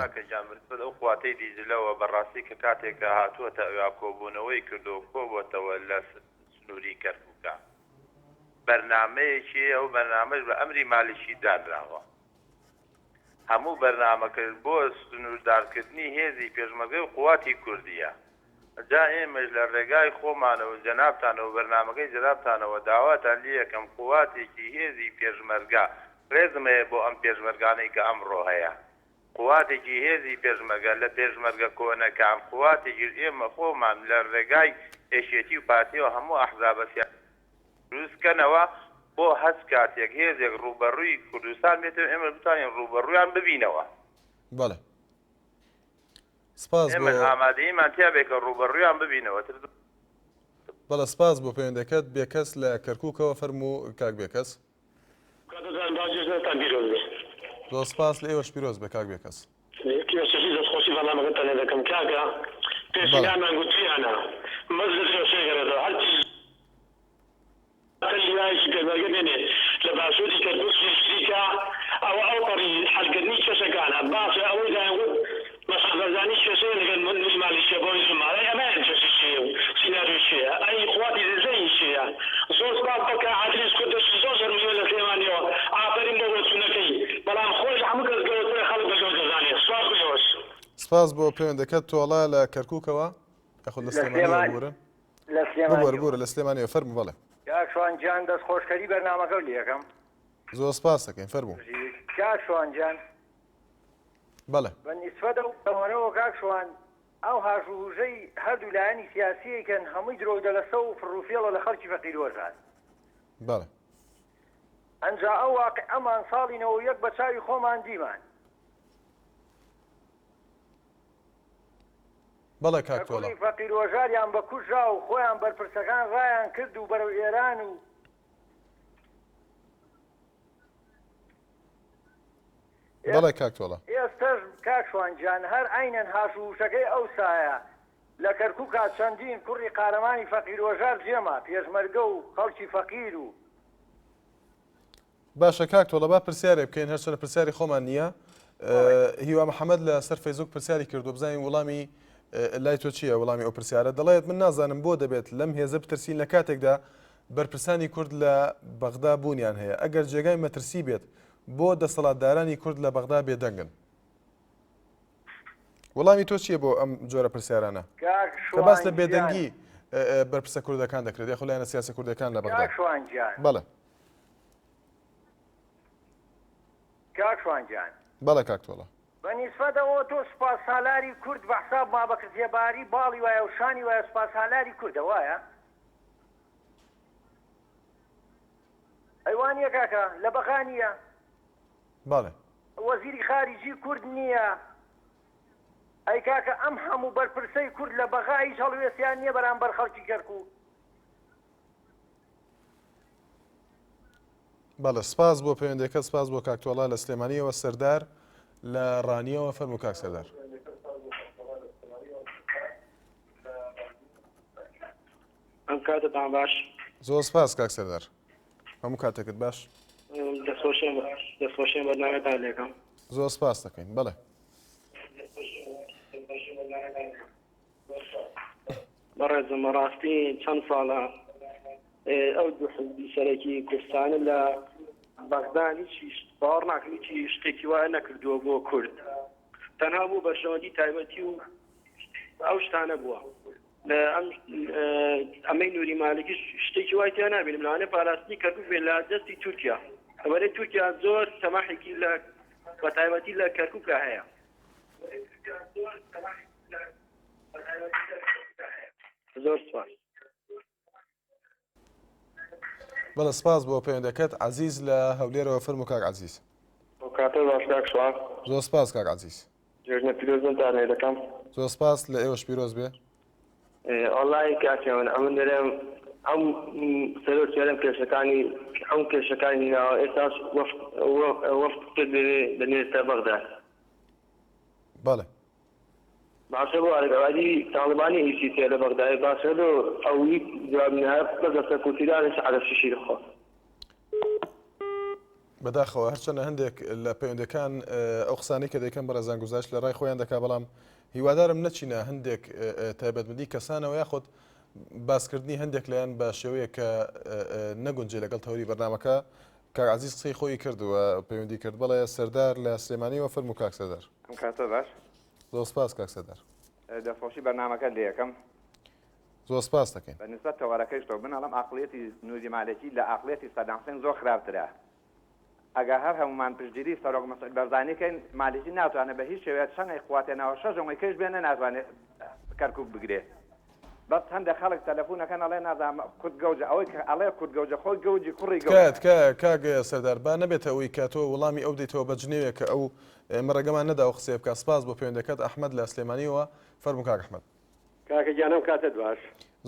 Q: کاکە جان بە ئەو خواتەی دیزلەوە بەڕاستی کە کاتێکە هاتووەتە ئەویا کۆبوونەوەی کردو کۆبووەتەوە لە سنووری کەرکووکە بەرنامەیەکی ئەو بەرنامەش بە ئەمری مالیشی دانراوە هەموو بەرنامەکرد بۆ سنووردارکردنی هێزی پێشمەرگەی و قواتی کوردیە جا ئێمەش لە ڕێگای خۆمانەوە جەنابتانەوە بەرنامەکەی جەنابتانەوە داواتان لێ یەکەم قواتێکی هێزی پێشمەرگا ڕێزمەیە بۆ ئەم پێشمەرگانەی کە ئەمڕۆ هەیە قواتێکی هێزی پێشمەرگە لە پێشمەرگە کۆنەکان قواتێکی ئێمە خۆمان لە ڕێگای ئێشێتی و پارتیەوە هەموو ئەحزابە سیاسی دروستکەنەوە بۆ هەست کاتێک هێزێک ڕوبەڕووی کوردستان بێتەوە ئێمە بتوانین ڕوبەڕوویان ببینەوە
A: بەڵێ سپاس
Q: ئێمە ئامادەیمان تیا بێت کە ڕوبەڕوویان ببینەوە
A: بەڵێ سپاس بۆ پەیوەندەکەت بێکەس لە کەرکووکەوە فەرموو کاک بێکەس زۆر سپاس لە ئێوەش پیرۆز بێ کاک بێکەس
R: دەستخۆشی بەڵامەکەتان لێ دەکەم کاکە پێشیانمان گوتیانە مەزدەشێگەرێتەوە هەرچی لایشی پێبەرگە بێنێ لە باشووری کەرکووکە ئەوە ئەو پەڕی حەلکردنی کێشەکانە باشە ئەوەی دایانگوت مەسەڵبەرزانی کێشەیە لەگەل مالیشیە بۆی ژمارە ئەمایان کێشی چیە و سیناریۆ چییە ئەی خواتی دزەی چییە زۆر سپاس بکە عادلیس کوردەشی زۆر ژەرمیوە لە سلێمانیەوە ئافرین بۆ بۆچوونەکەی بەڵام خۆش هەموو کەس گەورەترە خەڵک بەجۆ دەزانێت سپاس بێوەش
A: سپاس بۆ پەیوەندەکەت تۆڵا لە کەرکووکەوە یاخود لە سلێمانیەوە بورن لە سلێمانیەوە فەرموو بەڵێ
S: کاکشوانجان دەستخۆشکەری بەرنامەکە لێ یەکەم
A: زۆر سپاس دەکەین فەرموو
S: کاکشوانجان
A: بەڵێ
S: بە نیسبەت ئەوەوە کاکشوان ئەو هاژوژەی هەردوو لایەنی سیاسیەکەن هەمووی درۆدە لەسە و فڕوفێڵە لە خەڵکی فەقیرۆژان
A: بەڵێ
S: ئەنجا ئەو واقع ئەمان ساڵینەوە یەک بە چاوی خۆمان دیمان
A: بەڵێ کاکتۆڵە
S: فەقیرۆژاریان بە کوژا و خۆیان بەرپرسەکان ڕایان کرد و بەرەو ئێران و
A: بەڵێ کاکتۆڵە
S: ئێستش کاکشوانجان هەر عینەن هاشوشەکەی ئەو سایە لە کەرکووکا چەندین کوڕی قارەمانی فەقیرۆژار جێما پێشمەرگە و خەڵکی فەقیر و
A: باشە کاکتۆڵە با پرسیارێ بکەین هەرچەنە پرسیاری خۆمان نییە هیوا محەممەد لە سەر فەیسبوک پرسیاری کردو بزانین وەڵامی لای تۆ چییە وەڵامی ئەو پرسیارە دەڵێت من نازانم بۆ دەبێت لەم هێزە بترسین لە کاتێکدا بەرپرسانی کورد لە بەغدا بوونیان هەیە ئەگەر جێگای مەترسی بێت بۆ دەسەڵاتدارانی کورد لە بەغدا بێدەنگن وەڵامی تۆ چییە بۆ ئەم جۆرە پرسیارانە کە باس لە بێدەنگی بەرپرسە کوردەکان دەکرێت یاخۆ لایەنە سیاسە کوردەکان لە بەغدا بەڵێ
S: کاکشوانجان
A: بەڵێ کاکتۆڵە
S: بەنیسبەتەوە تۆ سوپاس سالاری کورد بە حساب مابەکردێباری باڵی وایە و شانی وایە سوپاس سالاری کوردە وایە ئەیوانیە کاکە لە بەغانیە
A: بەڵێ
S: وەزیری خارجی کورد نییە ئەی کاکە ئەم هەموو بەرپرسەی کورد لە بەغایی هەڵوێستیان نییە بەرامبەر خەڵکی کەرکوو
A: بەڵێ سپاس بۆ پەیوەندەکە سپاس بۆ کاکتۆڵا لە سلێمانیەوە سەردار لە ڕانیەوە فەرموو کاک سەردار
O: ئەم کاتتان باش
A: زۆر سپاس کاک سەردار هەموو کاتێکت باش
O: دەستخۆشیان بەرنامەتان لێکەم
A: زۆر سپاس دەکەین بەڵێ
O: بەڕێزم ڕاستی چەند ساڵە ئەو دوو حزبی سەرەکی کوردستانە لە
T: بەغدان هیچی باوەڕ ناکەم هیچی شتێکی وایە نەکردووە بۆ کورد تەنها بوو بەشەوەندی تایبەتی و ئەو شتانە بووە لە ئەمەی نووری مالکی شتێکی وای تیا نابینم لەوانێ پاراستنی کەرکوک بێت لە دەستی تورکیا ئەوەرەی تورکیا زۆر تەماحێکی لە بە تایبەتی لە کەرکوکە هەیە زۆر سپاس
A: بەڵێ سپاس بۆ پەیوەندەکەت عەزیز لە هەولێرەوە فەرموو کاک عەزیز
U: کاتە باش کاک سوار
A: زۆر سپاس کاک عەزیز
U: جێژنە پیرۆزتان هەیە دەکەم
A: زۆر سپاس لە ئێوەش پیرۆز بێ
U: ئۆڵای کاکەوەن ئەمن دەرێم ئەم سەرۆ چێرم کێشەکانی ئەم کێشەکانی ناوە ئێستاش وەفت کرد بەنێستە بەغدا
A: بەڵێ
U: باشە بۆ ئەرگەوادی تاڵبانی هیچی تێ لە بەغدای باشە لۆ ئەوی جواب نهات بەدەستە کوتیدارش عەرەشیشی دەخۆ
A: بەداخەوە هەرچەنە هەندێک لە پەیوەندەکان ئەو قسانەی کە دەیکەن بە ڕێزانگوزاش لە ڕای خۆیان دەکا بەڵام هیوادارم نەچینە هەندێک تایبەتمەندی کەسانەوە یاخۆت باسکردنی هەندێک لایەن بە شێوەیە کە نەگونجێ لەگەڵ تەوری بەرنامەکە کاک عەزیز قسەی خۆی کردووە پەیوەندی کرد بەڵێ سەردار لە سلێمانیەوە فەرموو کاک سەردار
V: ئەم کاتە باش
A: زۆر سپاس کاک سەردار
V: دەستخۆشی بەرنامەکە لێ یەکەم
A: زۆر سپاس دەکەین
V: بەنسبەت تەوەرەکەیشتەوە بنەڵم عقڵیەتی نوری مالکی لە عقڵیەتی سەدام حوسێن زۆر خراپترە ئەگە هەر هەمومان پشتگیری سەرۆک مەسعود بەرزانیکەین مالکی ناتوانێت بە هیچ شێوەیە چەنگی خواتێنەوە شەژەمەی کەش بێنە ناتوانێت کەرکوب بگرێت بەس هەندێک خەڵک تەلەفۆنەکەن ئەڵێ نازانم کورد گەوجە ئەوەی کە ئەڵێ کورد گەوجە خۆی گەوجی کوڕی
A: گەوجە کاک سەردار با نەبێتە ئەوەی کە تۆ وەڵامی ئەو دەیتەوە بە جنێوێک کە ئەو ئێمە ڕێگەمان نەدا ئەو قسەیە بکە سپاس بۆ پەیوەندەکەت ئەحمەد لە سلێمانیەوە فەرموو کاک ئەحمەد
W: کاکە گیانم کاتت باش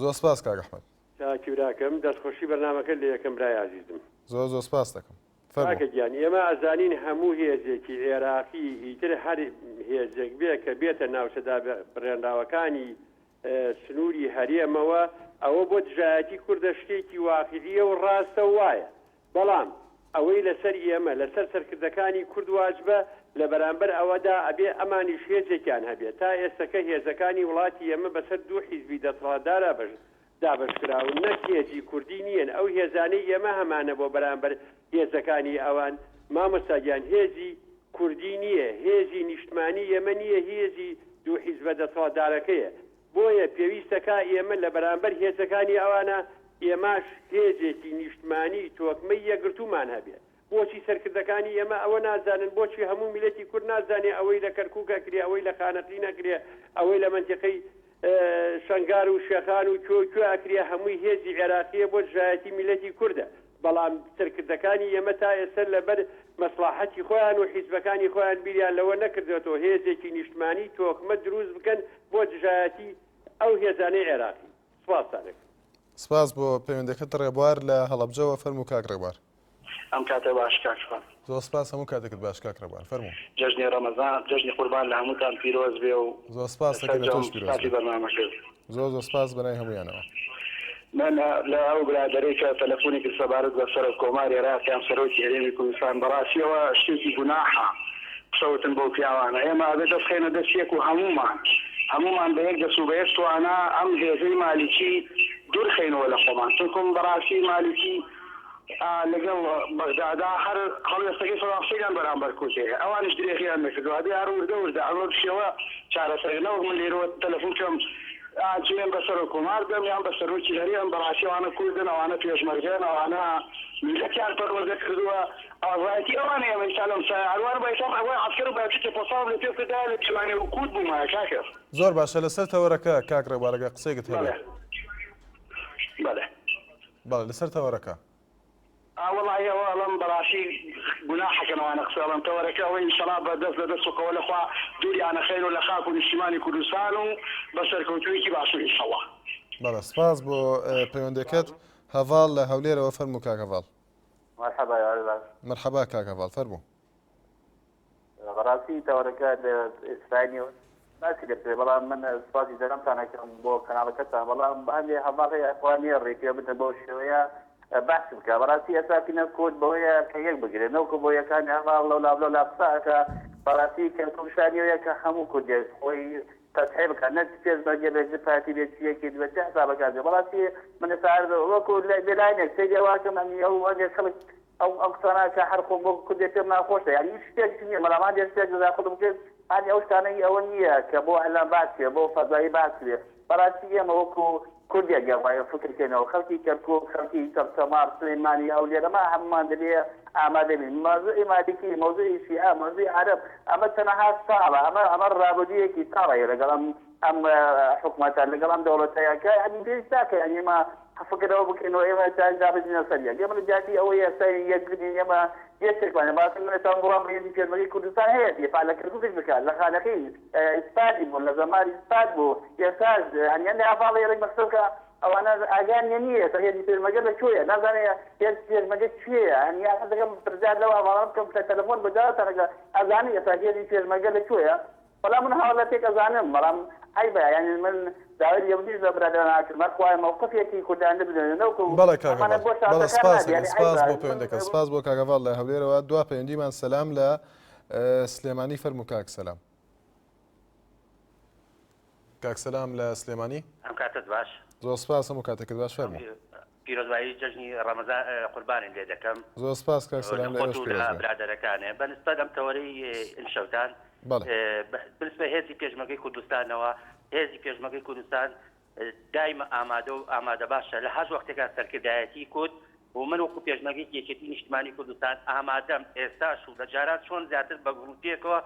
A: زۆر سپاس کاک ئەحمەد
W: چاکیوراکەم دەستخۆشی بەرنامەکە لە یەکەم برای عەزیزم
A: زۆر سپاس دەکەم
W: کاکە گیان ئێمە ئەزانین هەموو هێزێکی عێراقی ئیتر هەر هێزێک بێ کە بێتە ناوچەدا بڕێنراوەکانی سنووری هەرێمەوە ئەوە بۆ دژایەتی کوردە شتێکی واقعیە و ڕاستە وایە بەڵام ئەوەی لەسەر ئێمە لەسەر سەرکردەکانی کورد واجبە لە بەرامبەر ئەوەدا ئەبێ ئەمانیش هێزێکیان هەبێت تا ئێستاکە هێزەکانی وڵاتی ئێمە بەسەر دوو حیزبی دەسەڵاتدارە دابەشکراون نەک هێزی کوردی نیەن ئەو هێزانەی ئێمە هەمانە بۆ بەرامبەر هێزەکانی ئەوان مامۆستاگیان هێزی کوردی نییە هێزی نیشتمانی ئێمە نییە هێزی دوو حیزبە دەسەڵاتدارەکەیە بۆیە پێویستەکە ئێمە لە بەرامبەر هێزەکانی ئەوانە ئێماش هێزێکی نیشتمانی تۆکمەی یەکگرتومان هەبێت بۆچی سەرکردەکانی ئێمە ئەوە نازانن بۆچی هەموو میلەتی کورد نازانێ ئەوەی لە کەرکووکە کرێ ئەوەی لە خانەقی نەکرێ ئەوەی لە منتیقەی شنگار و شێخان و کوێ ئەکرێ هەمووی هێزی عێراقیە بۆ دژایەتی میلەتی کوردە بەڵام سەرکردەکانی ئێمە تا ئێستا لەبەر مەسلحەتی خۆیان و حیزبەکانی خۆیان بیریان لەوە نەکردێتەوە هێزێکی نیشتمانی تۆکمە دروست بکەن بۆ دژایەتی ئەو هێزانەی عێراقی سپاسانێک
A: سپاس بۆ پەیوەندەکەت ڕێبوار لە هەڵەبجەوە فەرموو کاک ڕێبوار
D: ئەم کاتە باش کاکوان
A: زۆر سپاس هەموو کاتێکت باش کاک ڕێبوار فەرموو
D: جەژنی ڕەمەزان جەژنی قوربان لە هەمووتان پیرۆز بێ و
A: زۆر سپاس دەکەین لە تۆش پیرۆز
D: بەرنامەکە
A: زۆر سپاس بەنای هەموویانەوە
D: من لە ئەو برادەرەی کە تەلەفۆنێکی سەبارەت بە سەر کۆماری عێراقیان سەرۆکی هەرێمی کوردستان بەڕاستیەوە شتێکی گوناحە قسەوتن بۆ پیاوانە ئێمە ئەبێ دەستخێنە دەستێک و هەمومان بە یەک دەست و بە یەک توانە ئەم هێزەی مالیکی دوورخێنەوە لە خۆمان چونکم بەڕاستی مالیکی لەگەڵ بەغدادا هەر هەڵوێستەکەی فەڵاستەکان بەرامبەر کوتێ ئەوانش درێخیان نەکردووە هەبێ هەر وردە ئەوە شێوە چارەسەرنەوە من لێرەوە تەلەفۆن کەم ئاجێن بەسەر کۆمار بێم یان بە سەرۆکی هەرێم بەڕاستیەوانە کوردن ئەوانە پێشمەرگێن ئەوانە میلەتیان پەروەردە کردووە ئاڕایەتی ئەوانە ئێمە ئینشاءالله هەروان بەیسان ئەوەی عەسکەر و بایەکی پۆساڵ لە پێ کردە لە پیمانێ و کورد بوومایە کاکە
A: زۆر باشە لەسەر تەوەرەکە کاک ڕێبوارەکە قسەیەکت هەبێ بەڵێ لەسەر تەوەرەکە
D: والله ئەوەڵم بەڕاستی گوناحەکەنەوانە قسەڵم تەوەرەکە ئەوەی ئینشاءالله بەدەست لە دەست و قەوە لەخوا دووریانە خەیر و لە خاک و نیشتیمانی کوردستان و بە سەرکەوتوویەکی باشوور ئینشاءالله
A: بەڵێ سپاس بۆ پەیوەندەکەت هەڤاڵ لە هەولێرەوە فەرموو کاک هەڤاڵ
X: مرحبا يا ولد
A: مرحبا كاك هفال فرمو
X: غراسي توركات اسبانيا ناسي لبسي والله من صفاتي زلمت انا كم بو كان كتا والله عندي هفاقي اخواني الريكيه بدنا بو شويه بحث بك غراسي اساكن كود بويا كيك بقري نوكو بويا كان هفاق لولا بصاك غراسي كنتم شانيو يا همو كود خوي تصحيبك أنا تجلس بجيب زفاتي بيتشيك بس حسابك هذا غراسي من سعر وكل بلاينك تجي واكم أن هو أجي خلق ئەو قسانە کە هەر خۆم بۆ کوردێک پێم ناخۆشە یعنی شتێک نییە مەڵامان شتێک جزا خودم کرد هەنی ئەو شتانەی ئەوە نییە کە بۆ ئەلان باسێ بۆ فەزایی باسێ بەڕاستی ئێمە وەکو کوردێک گەڕایە فکرکەینەوە خەڵکی کەرکووک خەڵکی سەمار سلێمانی ئەو لێرەما هەمومان دەبێ ئامادە بین مۆزوعی مالکی مۆزوعی شیعە مۆزوعی عەرەب ئەمە تەنەها ساڵە ئەمە ڕابردوویەکی تاڵەیە لەگەڵ ئەم حکومەتە لەگەڵ ئەم دەوڵەتەیەکە ینی پێویست ناکە ینی ئێمە فکرەوە بکەینەوە ئێمە دابەزینە سەریە ئێمە لە جاتی ئەوەی ئێستای یەکگرین ئێمە یەکێکمانە باسم منێتان بڕام بڕێنی پێشمەرگەی کوردستان هەیە دێفاع لە کەرکووکش بکات لە خانەکەی ئیسپاتی بوون لە زەمانی ئیسپات بوو ئێستاش هەنیان ئافاڵ ێرەی مەقسەدکە ئەوانە ئاگانیان نییە کە هێزی پێشمەرگە لەکوێیە نازانێ هێز پێشمەرگە کوێیە هەنیان دەکەم پرسیار لەوە هەواڵە بکەم کە تەلەفۆن بەداتانەکە ئەزانی ئێستا هێزی پێشمەرگە لەکوێیە بەڵام من هەواڵەتێک ئەزانم بەڵام هەیبە یعنی من داوای یەودیش لە برادراناکرد مەخوای موقفێکی کوردان بدەنەوەکو
A: بەڵێ کاکەڤاڵ بەڵێ سپاس بۆ پەیوەندەکە سپاس بۆ کاکەڤاڵ لە هەولێرەوە دوا پەیوەندیمان سەلام لە سلێمانی فەرموو کاک سەلام کاک سەلام لە سلێمانی
B: ئەم کاتت باش
A: زۆر سپاس هەموو کاتێکت باش فەرموو
B: پیرۆزبایی جەژنی ڕەمەزان قوربانی لێ دەکەم
A: زۆر سپاس کاک سەلام لە ئێوەش پیرۆزبایی
B: برادەرەکانێ بەنسبەت ئەم تەوەرەی ئینشەوتان بنسبە هێزی پێشمەرگەی کوردستانەوە هێزی پێشمەرگەی کوردستان دایمە ئامادە و ئامادە باشە لە هەر وەختێکا سەرکردایەتی کورد و من وەکو پێشمەرگەی یەکێتی نیشتیمانی کوردستان ئامادەم ئێستاش و لە جارات چۆن زیاتر بە گروپێکەوە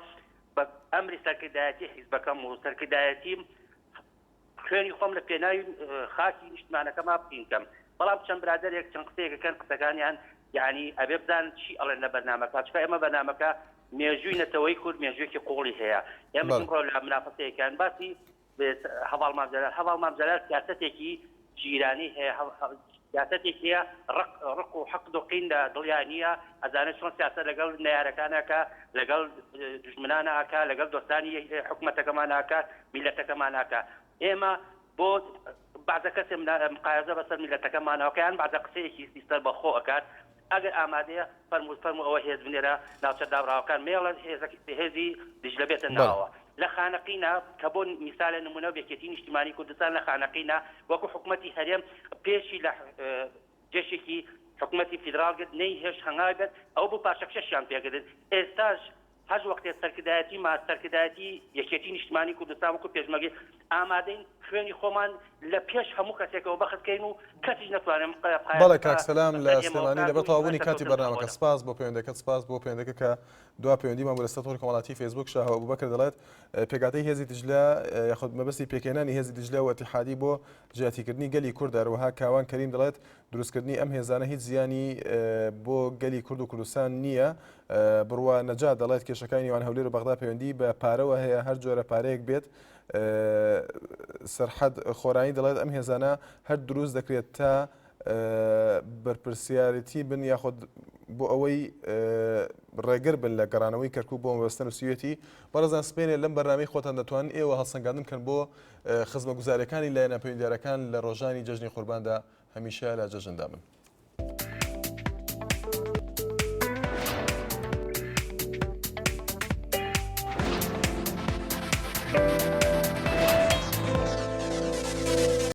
B: بە ئەمری سەرکردایەتی حیزبەکەم و سەرکردایەتیم خوێنی خۆم لە پێناوی خاکی نیشتیمانەکەما بکەم بەڵام چەند برادەرێک چەند قسەیەکەکەن قسەکانیان یعنی ئەبێ بزانن چی ئەڵێن لە بەرنامەکە چکە ئێمە بەرنامەکە مێژووی نەتەوەی کورد مێژوویەکی قوڵی هەیە ئێمە ئەمڕۆ لە منافەسەیەکان باسی هەواڵ مامزەلال سیاسەتێکی جیرانی هەیە سیاسەتێک هەیە ڕق و حەقد و قین لە دڵیان نییە ئەزانێت چۆن سیاسەت لەگەڵ نەیارەکانەکە لەگەڵ دژمنانەکە لەگەڵ دۆستانی حکومەتەکەمانەکە میلەتەکەمانەکە ئێمە بۆ بعضە کەسێ مقایەزە بەسەر میلەتەکەمانەوەکەیان بعضە قسەیەکی سیستەر بەخۆ ئەکات ئەگەر ئامادەیە فەرمو ئەوە هێز بنێرە ناوچە دابراوەکان مێڵە هێزی دیجلە بێتە ناوە لە خانەقینە کە بۆ میسالە نمونە یەکێتی نیشتیمانی کوردستان لە خانەقینە وەکو حکومەتی هەرێم پێشی لە جێشێکی حکومەتی فیدراڵ کرد نەی هێش هەنگاگرت ئەو بوو پاشەکشەشیان پێگرت ئێستاش هەر وەختێ سەرکردایەتی یەکێتی نیشتیمانی کوردستان وەکو پێشمەرگەی ئامادەین خوێنی خۆمان لە پێش هەموو کەسێکەوە بەخستکەین و کەسیش نەتوانێم
A: بەڵێ کاک سەلام لە سلێمانی لەبەر تەواوبوونی کاتی بەرنامەکە سپاس بۆ پەیوەندەکەت سپاس بۆ پەیوەندەکە کە دوا پەیوەندیمان بۆ لەسەر کۆمەڵاتی فێسبوک شاهەوە ئەبوبەکر دەڵێت پێکاتەی هێزی دیجلە یاخود مەبەستی پێکێنانی هێزی دیجلە و ئەتیحادی بۆ جیاتیکردنی گەلی کورد هەروەها کاوان کەریم دەڵێت دروستکردنی ئەم هێزانە هیچ زیانی بۆ گەلی کورد و کوردستان نییە بڕوا نەجات دەڵێت کێشەکانی نێوان هەولێر و بەغدا پەیوەندی بە پارەوە هەیە هەر جۆرە پارەیەک بێت سەرحەد خۆرانی دەڵێت ئەم هێزانە هەر دروست دەکرێت تا بەرپرسیارەتی بن یاخود بۆ ئەوەی ڕێگر بن لە گەڕانەوەی کەرکووک بۆ مەبەستن و سوێتی بەڕێزان سپێنێ لەم بەرنامەی خۆتان دەتوانن ئێوە هەڵسەنگاندن کەن بۆ خزمەتگوزاریەکانی لایەنە پەیوەندیارەکان لە ڕۆژانی جەژنی قورباندا هەمیشە لە جەژندا بن.